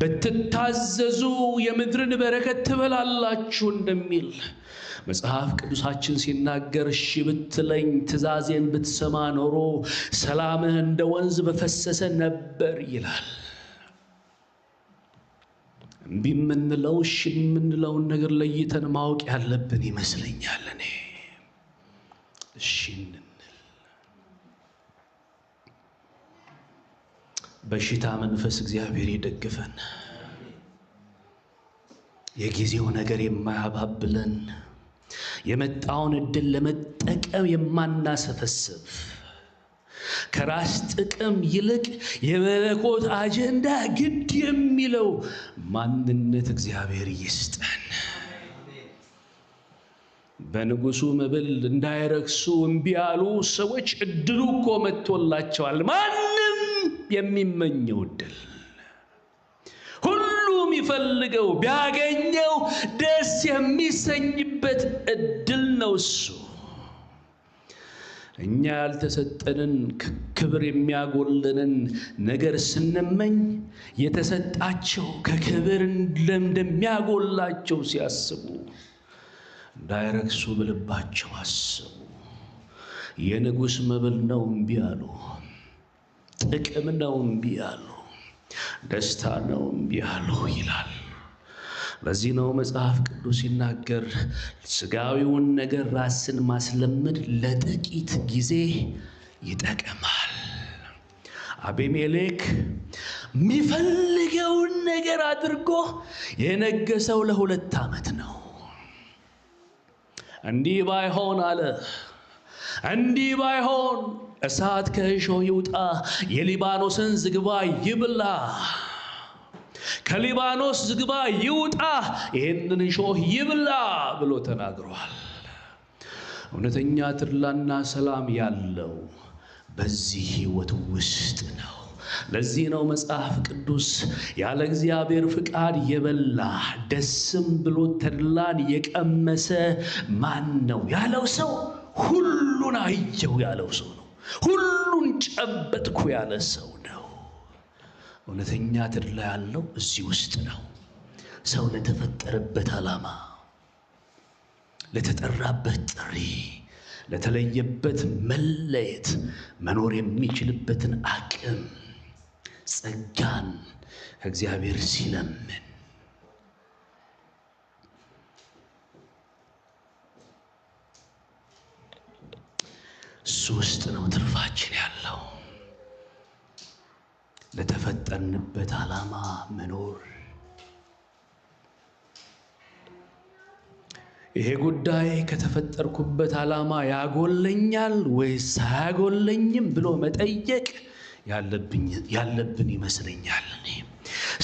ብትታዘዙ የምድርን በረከት ትበላላችሁ እንደሚል መጽሐፍ ቅዱሳችን ሲናገር እሺ ብትለኝ ትእዛዜን ብትሰማ ኖሮ ሰላምህ እንደ ወንዝ በፈሰሰ ነበር ይላል። እምቢ የምንለው እሺ የምንለውን ነገር ለይተን ማወቅ ያለብን ይመስለኛል። እኔ እሺ እንል። በሽታ መንፈስ እግዚአብሔር ይደግፈን። የጊዜው ነገር የማያባብለን፣ የመጣውን እድል ለመጠቀም የማናሰፈስብ፣ ከራስ ጥቅም ይልቅ የመለኮት አጀንዳ ግድ የሚለው ማንነት እግዚአብሔር ይስጠን። በንጉሱ መብል እንዳይረክሱ እምቢ ያሉ ሰዎች እድሉ እኮ መጥቶላቸዋል። ማንም የሚመኘው እድል ሁሉ የሚፈልገው ቢያገኘው ደስ የሚሰኝበት እድል ነው እሱ። እኛ ያልተሰጠንን ክብር የሚያጎልንን ነገር ስንመኝ የተሰጣቸው ከክብር እንደሚያጎላቸው ሲያስቡ እንዳይረክሱ በልባቸው አስቡ። የንጉሥ መብል ነው እምቢ አሉ። ጥቅም ነው እምቢ አሉ። ደስታ ነው እምቢ አሉ ይላል። ለዚህ ነው መጽሐፍ ቅዱስ ሲናገር ስጋዊውን ነገር ራስን ማስለመድ ለጥቂት ጊዜ ይጠቅማል። አቤሜሌክ የሚፈልገውን ነገር አድርጎ የነገሰው ለ2 ዓመት ነው። እንዲህ ባይሆን አለ፣ እንዲህ ባይሆን እሳት ከእሾህ ይውጣ፣ የሊባኖስን ዝግባ ይብላ፣ ከሊባኖስ ዝግባ ይውጣ፣ ይህንን እሾህ ይብላ ብሎ ተናግሯል። እውነተኛ ተድላና ሰላም ያለው በዚህ ሕይወት ውስጥ ነው። ለዚህ ነው መጽሐፍ ቅዱስ ያለ እግዚአብሔር ፍቃድ የበላ ደስም ብሎ ተድላን የቀመሰ ማን ነው ያለው ሰው ሁሉን አየው ያለው ሰው ነው። ሁሉን ጨበጥኩ ያለ ሰው ነው። እውነተኛ ተድላ ያለው እዚህ ውስጥ ነው። ሰው ለተፈጠረበት ዓላማ፣ ለተጠራበት ጥሪ፣ ለተለየበት መለየት መኖር የሚችልበትን አቅም ጸጋን ከእግዚአብሔር ሲለምን እሱ ውስጥ ነው ትርፋችን ያለው። ለተፈጠርንበት ዓላማ መኖር። ይሄ ጉዳይ ከተፈጠርኩበት ዓላማ ያጎለኛል ወይስ አያጎለኝም ብሎ መጠየቅ ያለብን ይመስለኛል።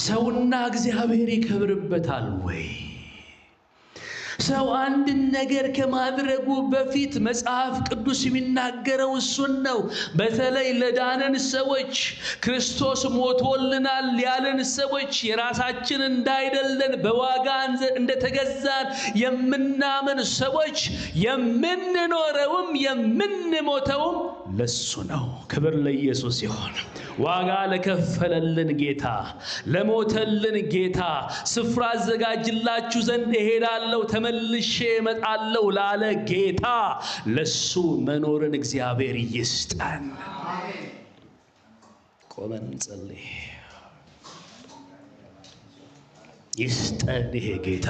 ሰውና እግዚአብሔር ይከብርበታል ወይ? ሰው አንድን ነገር ከማድረጉ በፊት መጽሐፍ ቅዱስ የሚናገረው እሱን ነው። በተለይ ለዳነን ሰዎች፣ ክርስቶስ ሞቶልናል ያለን ሰዎች፣ የራሳችን እንዳይደለን በዋጋ እንደተገዛን የምናምን ሰዎች የምንኖረውም የምንሞተውም ለሱ ነው። ክብር ለኢየሱስ ይሁን። ዋጋ ለከፈለልን ጌታ፣ ለሞተልን ጌታ፣ ስፍራ አዘጋጅላችሁ ዘንድ እሄዳለሁ ተመልሼ እመጣለሁ ላለ ጌታ ለሱ መኖርን እግዚአብሔር ይስጠን። ቆመን እንጸልይ። ይስጠን ይሄ ጌታ።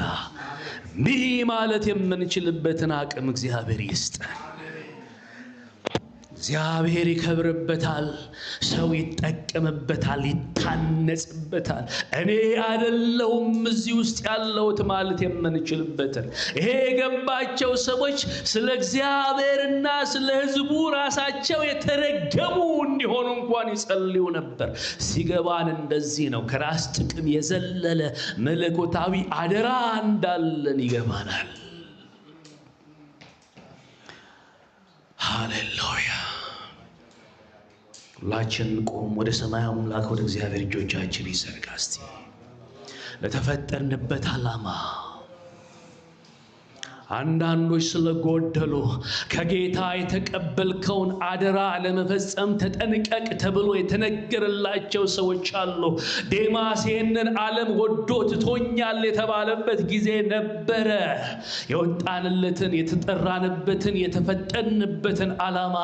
ምን ማለት የምንችልበትን አቅም እግዚአብሔር ይስጠን። እግዚአብሔር ይከብርበታል፣ ሰው ይጠቀምበታል፣ ይታነጽበታል። እኔ አይደለሁም እዚህ ውስጥ ያለሁት ማለት የምንችልበትን። ይሄ የገባቸው ሰዎች ስለ እግዚአብሔርና ስለ ሕዝቡ ራሳቸው የተረገሙ እንዲሆኑ እንኳን ይጸልዩ ነበር። ሲገባን እንደዚህ ነው። ከራስ ጥቅም የዘለለ መለኮታዊ አደራ እንዳለን ይገባናል። ሃሌሉያ። ሁላችን ቆም። ወደ ሰማይ አምላክ ወደ እግዚአብሔር እጆቻችን ይዘርጋ እስቲ። ለተፈጠርንበት ዓላማ አንዳንዶች ስለጎደሉ ከጌታ የተቀበልከውን አደራ ለመፈጸም ተጠንቀቅ ተብሎ የተነገረላቸው ሰዎች አሉ። ዴማስ ይህንን ዓለም ወዶ ትቶኛል የተባለበት ጊዜ ነበረ። የወጣንለትን የተጠራንበትን የተፈጠርንበትን ዓላማ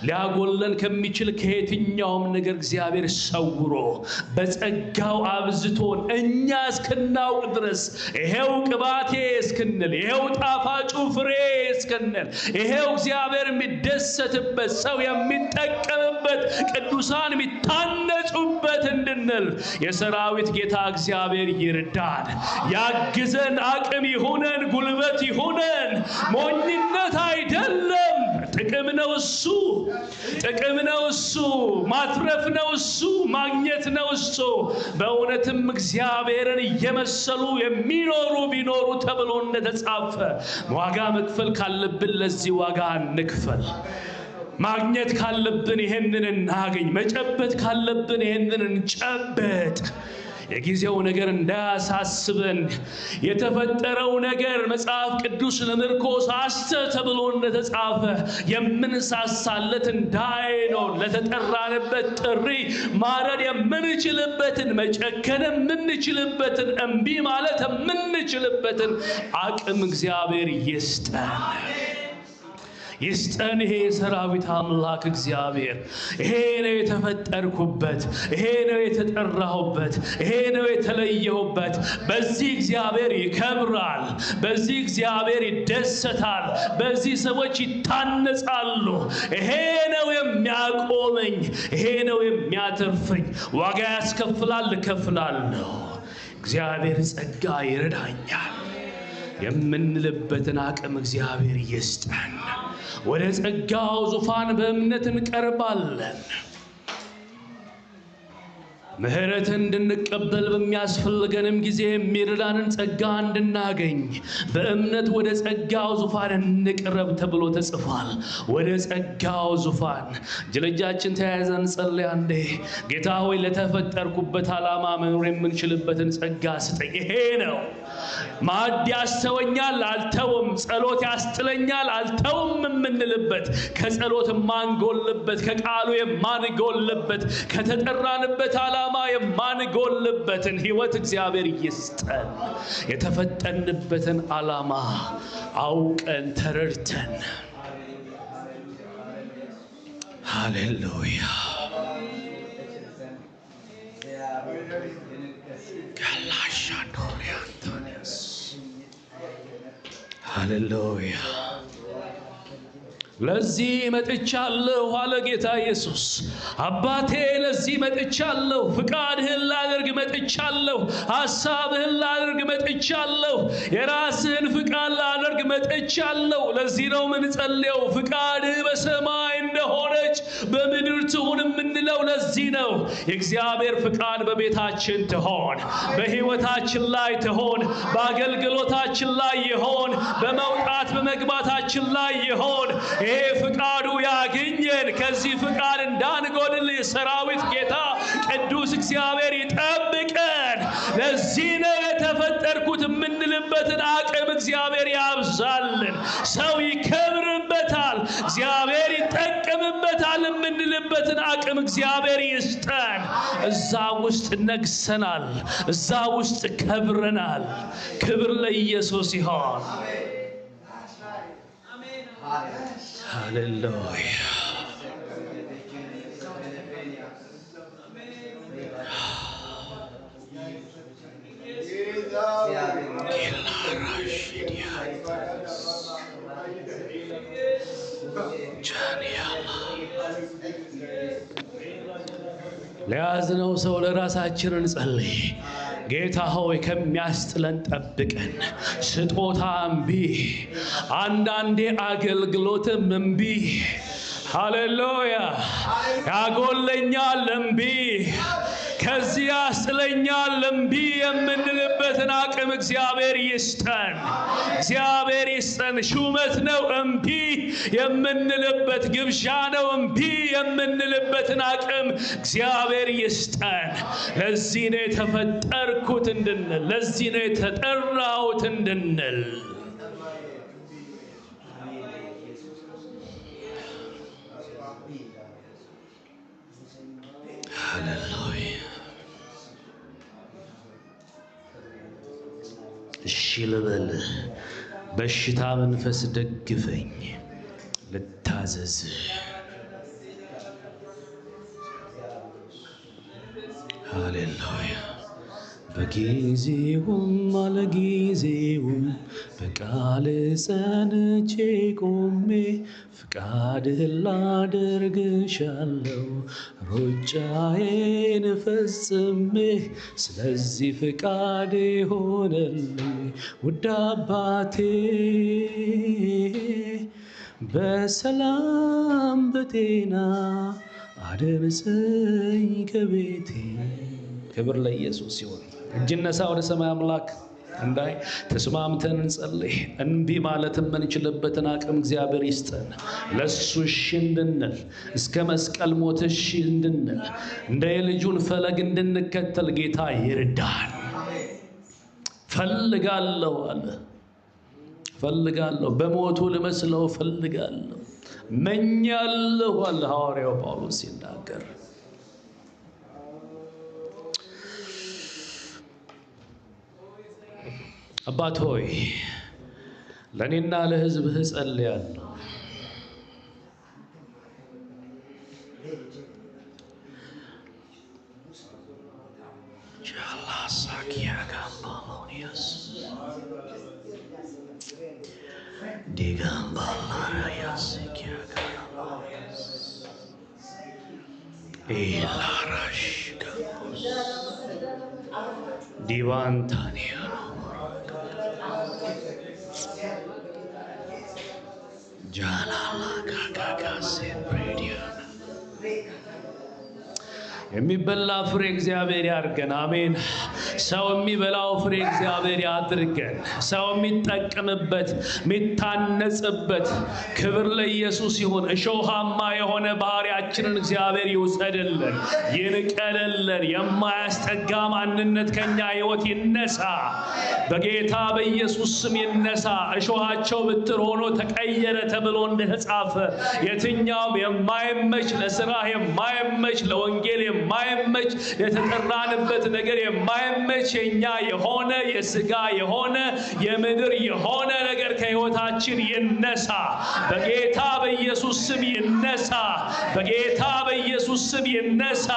ሊያጎለን ከሚችል ከየትኛውም ነገር እግዚአብሔር ሰውሮ በጸጋው አብዝቶን እኛ እስክናውቅ ድረስ ይሄው ቅባቴ እስክንል ይሄው ጣፋ ፍሬ እስክንል ይሄው እግዚአብሔር የሚደሰትበት ሰው የሚጠቀምበት ቅዱሳን የሚታነጹበት እንድንል የሰራዊት ጌታ እግዚአብሔር ይርዳን፣ ያግዘን፣ አቅም ይሁነን፣ ጉልበት ይሁነን። ሞኝነት አይደለም። ጥቅም ነው እሱ፣ ጥቅም ነው እሱ፣ ማትረፍ ነው እሱ፣ ማግኘት ነው እሱ። በእውነትም እግዚአብሔርን እየመሰሉ የሚኖሩ ቢኖሩ ተብሎ እንደተጻፈ ዋጋ መክፈል ካለብን ለዚህ ዋጋ እንክፈል። ማግኘት ካለብን ይሄንን እናገኝ። መጨበጥ ካለብን ይሄንን እንጨበጥ። የጊዜው ነገር እንዳያሳስበን፣ የተፈጠረው ነገር መጽሐፍ ቅዱስ ለምርኮ ሳስተ ተብሎ እንደተጻፈ የምንሳሳለት እንዳይኖር ለተጠራንበት ጥሪ ማረድ የምንችልበትን፣ መጨከን የምንችልበትን፣ እምቢ ማለት የምንችልበትን አቅም እግዚአብሔር ይስጠን። ይስጠን። ይሄ የሰራዊት አምላክ እግዚአብሔር ይሄ ነው የተፈጠርኩበት፣ ይሄ ነው የተጠራሁበት፣ ይሄ ነው የተለየሁበት። በዚህ እግዚአብሔር ይከብራል፣ በዚህ እግዚአብሔር ይደሰታል፣ በዚህ ሰዎች ይታነጻሉ። ይሄ ነው የሚያቆመኝ፣ ይሄ ነው የሚያተርፈኝ። ዋጋ ያስከፍላል፣ እከፍላለሁ። እግዚአብሔር ጸጋ ይረዳኛል የምንልበትን አቅም እግዚአብሔር ይስጠን። ወደ ጸጋው ዙፋን በእምነት እንቀርባለን። ምሕረትን እንድንቀበል በሚያስፈልገንም ጊዜ የሚረዳንን ጸጋ እንድናገኝ በእምነት ወደ ጸጋው ዙፋን እንቅረብ ተብሎ ተጽፏል። ወደ ጸጋው ዙፋን እጃችን ተያይዘን እንጸልይ አንዴ። ጌታ ሆይ ለተፈጠርኩበት ዓላማ መኖር የምንችልበትን ጸጋ ስጠኝ። ይሄ ነው። ማዕድ ያስተወኛል አልተውም፣ ጸሎት ያስጥለኛል አልተውም የምንልበት፣ ከጸሎት የማንጎልበት፣ ከቃሉ የማንጎልበት፣ ከተጠራንበት ዓላማ የማንጎልበትን ሕይወት እግዚአብሔር ይስጠን። የተፈጠንበትን ዓላማ አውቀን ተረድተን ሃሌሉያ ሃሌሉያ ለዚህ መጥቻለሁ አለ ጌታ ኢየሱስ። አባቴ ለዚህ መጥቻለሁ፣ ፍቃድህን ላደርግ መጥቻለሁ፣ ሐሳብህን ላደርግ መጥቻለሁ፣ የራስህን ፍቃድ ላደርግ መጥቻለሁ። ለዚህ ነው የምንጸልየው፣ ፍቃድህ በሰማይ እንደሆነች በምድር ትሁን የምንለው ለዚህ ነው። የእግዚአብሔር ፍቃድ በቤታችን ትሆን፣ በሕይወታችን ላይ ትሆን፣ በአገልግሎታችን ላይ ይሆን፣ በመውጣት በመግባታችን ላይ ይሆን። ይሄ ፍቃዱ ያገኘን፣ ከዚህ ፍቃድ እንዳንጎድል የሰራዊት ጌታ ቅዱስ እግዚአብሔር ይጠብቀን። ለዚህ ነው የተፈጠርኩት የምንልበትን አቅም እግዚአብሔር ያብዛልን። ሰው ይከብርበታል፣ እግዚአብሔር ይጠቀምበታል የምንልበትን አቅም እግዚአብሔር ይስጠን። እዛ ውስጥ ነግሰናል፣ እዛ ውስጥ ከብረናል። ክብር ለኢየሱስ ይሆን። ሃሌሉያ። ለያዝነው ሰው ለራሳችን እንጸልይ። ጌታ ሆይ ከሚያስጥለን ጠብቀን። ስጦታ እምቢ፣ አንዳንዴ አገልግሎትም እምቢ። ሃሌሉያ። ያጎለኛል እምቢ፣ ከዚህ ያስጥለኛል እምቢ የምንልበትን አቅም እግዚአብሔር ይስጠን፣ እግዚአብሔር ይስጠን። ሹመት ነው እምቢ የምንልበት፣ ግብዣ ነው እምቢ የምንልበትን አቅም እግዚአብሔር ይስጠን። ለዚህ ነው የተፈጠርኩት እንድንል፣ ለዚህ ነው የተጠራሁት እንድንል። ሃሌሉያ። እሺ ልበል። በሽታ መንፈስ ደግፈኝ ልታዘዝ። ሃሌሉያ። በጊዜውም አለጊዜውም በቃል ጸንቼ ቆሜ ፍቃድህን ላደርግሻለሁ ሩጫዬን ፈጽሜ። ስለዚህ ፍቃድ ሆነልኝ ውድ አባቴ፣ በሰላም በጤና አደርሰኝ ከቤቴ። ክብር ለኢየሱስ ይሁን። እጅ ነሳ ወደ ሰማይ አምላክ እንዳይ ተስማምተን እንጸልይ። እንቢ ማለት የምንችልበትን አቅም እግዚአብሔር ይስጠን። ለሱ እሺ እንድንል፣ እስከ መስቀል ሞት እሺ እንድንል፣ እንደ የልጁን ፈለግ እንድንከተል ጌታ ይርዳን። ፈልጋለሁ አለ፣ ፈልጋለሁ፣ በሞቱ ልመስለው ፈልጋለሁ፣ መኛለሁ አለ ሐዋርያው ጳውሎስ ሲናገር። አባት ሆይ ለእኔና ለሕዝብህ ጸልያለሁ። ዲቫንታኒያ ጃላላ ጋጋጋሴ ብሬዲያ የሚበላ ፍሬ እግዚአብሔር ያድርገን። አሜን። ሰው የሚበላው ፍሬ እግዚአብሔር ያድርገን። ሰው የሚጠቀምበት የሚታነጽበት። ክብር ለኢየሱስ ይሁን። እሾሃማ የሆነ ባህሪያችንን እግዚአብሔር ይውሰድልን፣ ይንቀልልን። የማያስጠጋ ማንነት ከኛ ሕይወት ይነሳ፣ በጌታ በኢየሱስ ስም ይነሳ። እሾሃቸው ብትር ሆኖ ተቀየረ ተብሎ እንደተጻፈ የትኛውም የማይመች ለሥራ የማይመች ለወንጌል የማይመች የተጠራንበት ነገር የማይመች የኛ የሆነ የሥጋ የሆነ የምድር የሆነ ነገር ከሕይወታችን ይነሳ፣ በጌታ በኢየሱስ ስም ይነሳ፣ በጌታ በኢየሱስ ስም ይነሳ፣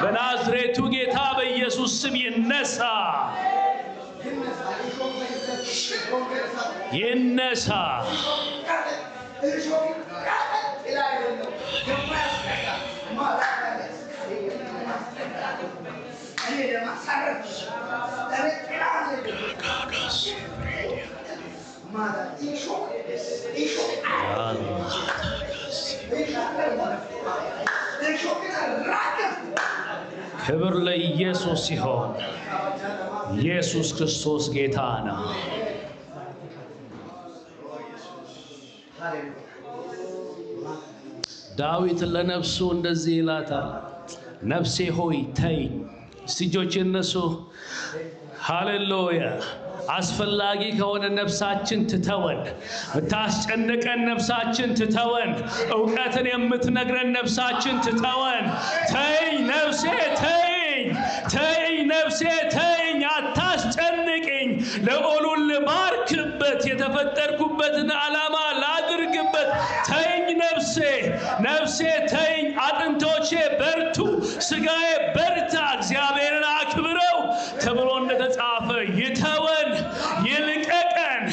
በናዝሬቱ ጌታ በኢየሱስ ስም ይነሳ፣ ይነሳ። ክብር ለኢየሱስ ይሁን። ኢየሱስ ክርስቶስ ጌታ ነው። ዳዊት ለነፍሱ እንደዚህ ይላታል፣ ነፍሴ ሆይ ተይኝ። እጆች እነሱ ሃሌሉያ። አስፈላጊ ከሆነ ነፍሳችን ትተወን፣ የምታስጨንቀን ነፍሳችን ትተወን፣ እውቀትን የምትነግረን ነፍሳችን ትተወን። ተይኝ ነፍሴ ተይኝ፣ ተይኝ ነፍሴ ተይኝ፣ አታስጨንቅኝ። ልዑሉን ልባርክበት፣ የተፈጠርኩበትን ዓላማ ላድርግበት። ተይኝ ነፍሴ፣ ነፍሴ ተይኝ። አጥንቶቼ በርቱ፣ ሥጋዬ በርታ፣ እግዚአብሔርን አክብረው ተብሎ እንደተጻፈ ይተወን፣ ይልቀቀን።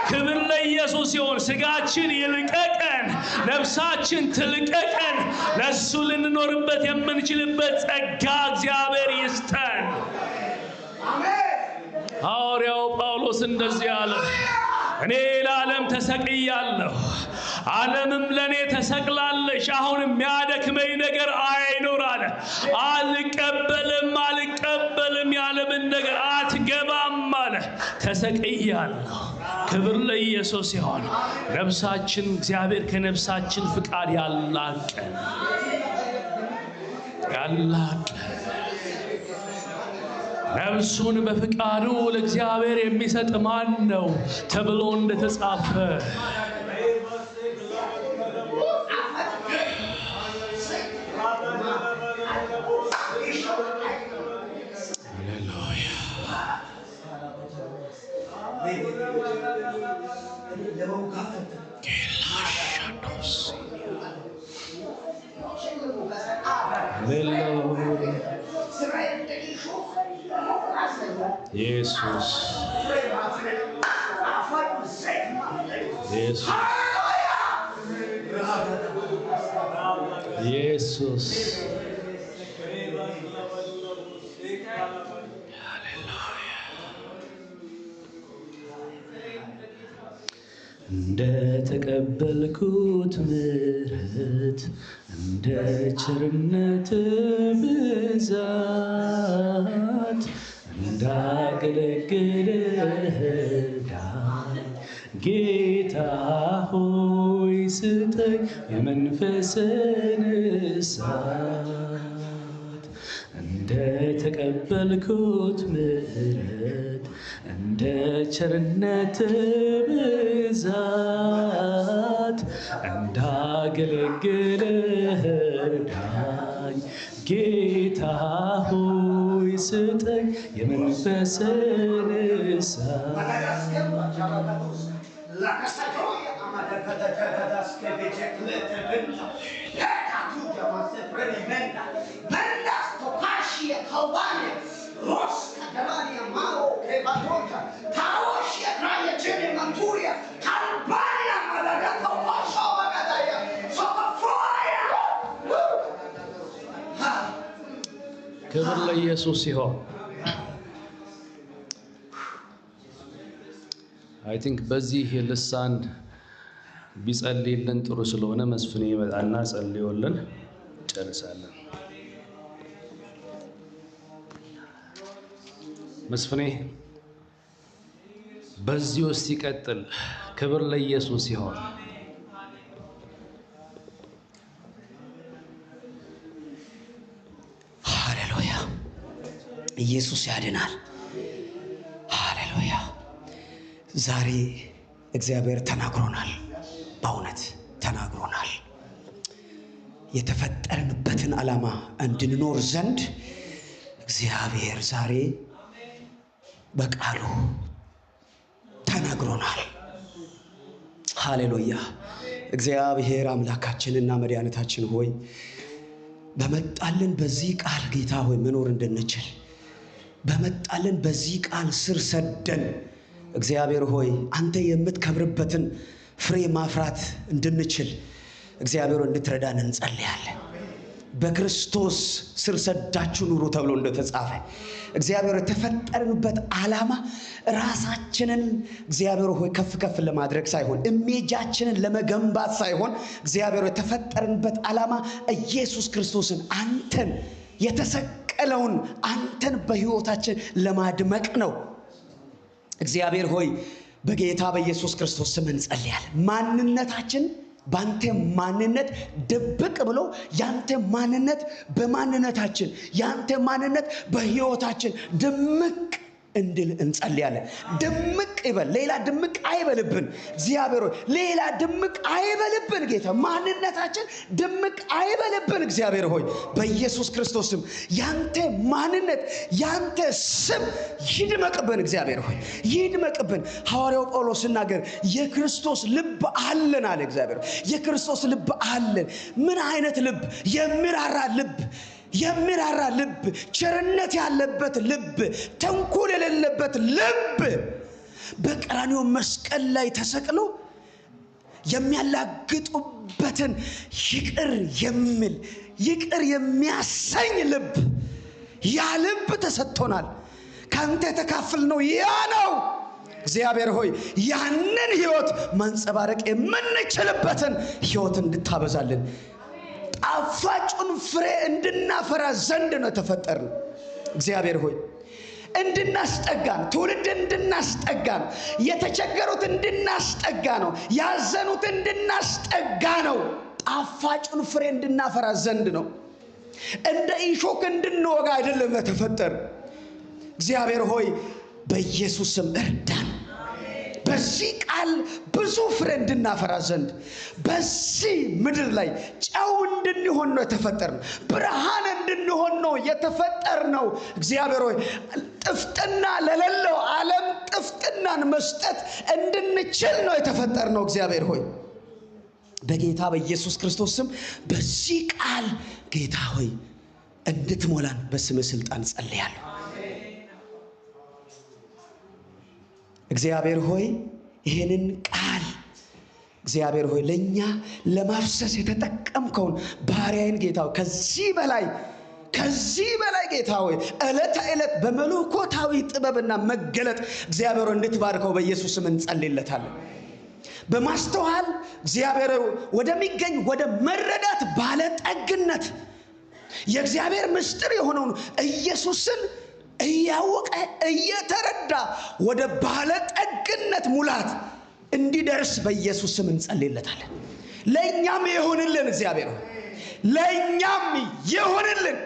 ክብር ለኢየሱስ ይሁን። ሥጋችን ይልቀቀን፣ ነፍሳችን ትልቀቀን። ለእሱ ልንኖርበት የምንችልበት ጸጋ እግዚአብሔር ይስጠን። ሐዋርያው ጳውሎስ እንደዚህ አለ፣ እኔ ለዓለም ተሰቅያለሁ፣ ዓለምም ለእኔ ተሰቅላለች። አሁን የሚያደክመኝ ነገር አይኖር አለ። አልቀበልም የዓለምን ነገር አትገባም አለ። ተሰቅያለሁ። ክብር ለኢየሱስ ይሁን። ነፍሳችን እግዚአብሔር ከነፍሳችን ፍቃድ ያላቀን ነፍሱን በፍቃዱ ለእግዚአብሔር የሚሰጥ ማን ነው ተብሎ እንደተጻፈ Jesus. Jesus. Jesus. እንደ ተቀበልኩት ምሕረት እንደ ቸርነት ብዛት እንዳገለግልህ እርዳኝ። ጌታ ሆይ ስጠኝ የመንፈስን እሳት። እንደ ተቀበልኩት ምሕረት እንደ ቸርነት ብዛት እንዳገለግልህ እርዳኝ። ጌታ ሆይ ስጠኝ የመንፈስን እሳት። ክብር ለኢየሱስ ይሁን። አይ ቲንክ በዚህ ልሳን ቢጸልይልን ጥሩ ስለሆነ መስፍኔ ይመጣና ጸልዮልን ጨርሳለን። መስፍኔ በዚህ ውስጥ ይቀጥል። ክብር ለኢየሱስ ይሁን። ሃሌሉያ! ኢየሱስ ያድናል። ሃሌሉያ! ዛሬ እግዚአብሔር ተናግሮናል። በእውነት ተናግሮናል። የተፈጠርንበትን ዓላማ እንድንኖር ዘንድ እግዚአብሔር ዛሬ በቃሉ ተናግሮናል። ሃሌሉያ! እግዚአብሔር አምላካችንና መድኃኒታችን ሆይ በመጣልን በዚህ ቃል ጌታ ሆይ መኖር እንድንችል በመጣልን በዚህ ቃል ስር ሰደን እግዚአብሔር ሆይ አንተ የምትከብርበትን ፍሬ ማፍራት እንድንችል እግዚአብሔር እንድትረዳን እንጸልያለን። በክርስቶስ ስር ሰዳችሁ ኑሩ ተብሎ እንደተጻፈ እግዚአብሔር የተፈጠርንበት ዓላማ ራሳችንን እግዚአብሔር ሆይ ከፍ ከፍ ለማድረግ ሳይሆን ኢሜጃችንን ለመገንባት ሳይሆን እግዚአብሔር የተፈጠርንበት ዓላማ ኢየሱስ ክርስቶስን አንተን የተሰቀለውን አንተን በሕይወታችን ለማድመቅ ነው። እግዚአብሔር ሆይ በጌታ በኢየሱስ ክርስቶስ ስም እንጸልያለን። ማንነታችን ባንተ ማንነት ድብቅ ብሎ ያንተ ማንነት በማንነታችን ያንተ ማንነት በሕይወታችን ድምቅ እንድል እንጸልያለን። ድምቅ ይበል። ሌላ ድምቅ አይበልብን። እግዚአብሔር ሆይ ሌላ ድምቅ አይበልብን። ጌታ ማንነታችን ድምቅ አይበልብን። እግዚአብሔር ሆይ በኢየሱስ ክርስቶስ ስም ያንተ ማንነት ያንተ ስም ይድመቅብን። እግዚአብሔር ሆይ ይድመቅብን። ሐዋርያው ጳውሎስ ሲናገር የክርስቶስ ልብ አለን አለ። እግዚአብሔር የክርስቶስ ልብ አለን። ምን አይነት ልብ? የሚራራ ልብ፣ የሚራራ ልብ፣ ቸርነት ያለበት ልብ፣ ተንኮል የሌለበት ልብ በቀራንዮ መስቀል ላይ ተሰቅሎ የሚያላግጡበትን ይቅር የሚል ይቅር የሚያሰኝ ልብ፣ ያ ልብ ተሰጥቶናል። ካንተ የተካፈልነው ያ ነው። እግዚአብሔር ሆይ ያንን ሕይወት ማንጸባረቅ የምንችልበትን ሕይወት እንድታበዛልን ጣፋጩን ፍሬ እንድናፈራ ዘንድ ነው ተፈጠርን። እግዚአብሔር ሆይ እንድናስጠጋን፣ ትውልድ እንድናስጠጋን፣ የተቸገሩት እንድናስጠጋ ነው፣ ያዘኑት እንድናስጠጋ ነው፣ ጣፋጩን ፍሬ እንድናፈራ ዘንድ ነው። እንደ ኢሾክ እንድንወጋ አይደለም ተፈጠርን። እግዚአብሔር ሆይ በኢየሱስ ስም እርዳን። በዚህ ቃል ብዙ ፍሬ እንድናፈራ ዘንድ በዚህ ምድር ላይ ጨው እንድንሆን ነው የተፈጠርነው። ብርሃን እንድንሆን ነው የተፈጠርነው። እግዚአብሔር ሆይ ጥፍጥና ለሌለው ዓለም ጥፍጥናን መስጠት እንድንችል ነው የተፈጠርነው። እግዚአብሔር ሆይ በጌታ በኢየሱስ ክርስቶስ ስም በዚህ ቃል ጌታ ሆይ እንድትሞላን በስምህ ስልጣን ጸልያለሁ። እግዚአብሔር ሆይ ይህንን ቃል እግዚአብሔር ሆይ ለእኛ ለማፍሰስ የተጠቀምከውን ባሪያዬን ጌታ ሆይ ከዚህ በላይ ጌታ ሆይ ዕለት ዕለት በመለኮታዊ ጥበብና መገለጥ እግዚአብሔር እንድትባርከው በኢየሱስ ስም እንጸልይለታለን። በማስተዋል እግዚአብሔር ወደሚገኝ ወደ መረዳት ባለጠግነት የእግዚአብሔር ምስጢር የሆነውን ኢየሱስን እያወቀ እየተረዳ ወደ ባለጠግነት ሙላት እንዲደርስ በኢየሱስ ስም እንጸልይለታለን። ለእኛም ይሁንልን። እግዚአብሔር ለእኛም ይሁንልን።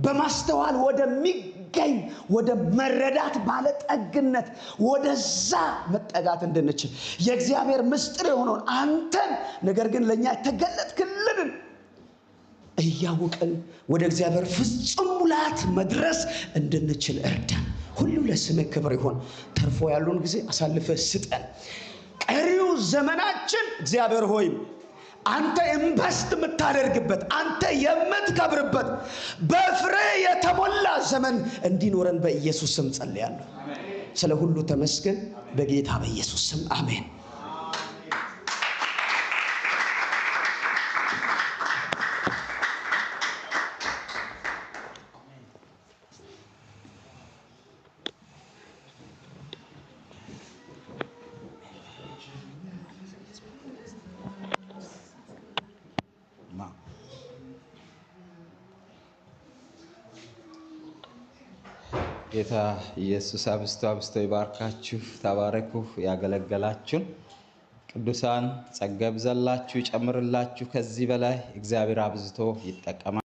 በማስተዋል ወደሚገኝ ወደ መረዳት ባለጠግነት ወደዛ መጠጋት እንድንችል የእግዚአብሔር ምስጢር የሆነውን አንተን ነገር ግን ለእኛ የተገለጥክልንን እያወቅን ወደ እግዚአብሔር ፍጹም ሙላት መድረስ እንድንችል እርዳን። ሁሉ ለስምህ ክብር ይሁን። ተርፎ ያሉን ጊዜ አሳልፈህ ስጠን። ቀሪው ዘመናችን እግዚአብሔር ሆይ አንተ ኢንቨስት የምታደርግበት አንተ የምትከብርበት በፍሬ የተሞላ ዘመን እንዲኖረን በኢየሱስ ስም ጸልያለሁ። ስለ ሁሉ ተመስገን። በጌታ በኢየሱስ ስም አሜን። ጌታ ኢየሱስ አብስቶ ይባርካችሁ። ተባረኩ። ያገለገላችሁን ቅዱሳን ጸጋ ይብዛላችሁ፣ ይጨምርላችሁ። ከዚህ በላይ እግዚአብሔር አብዝቶ ይጠቀማል።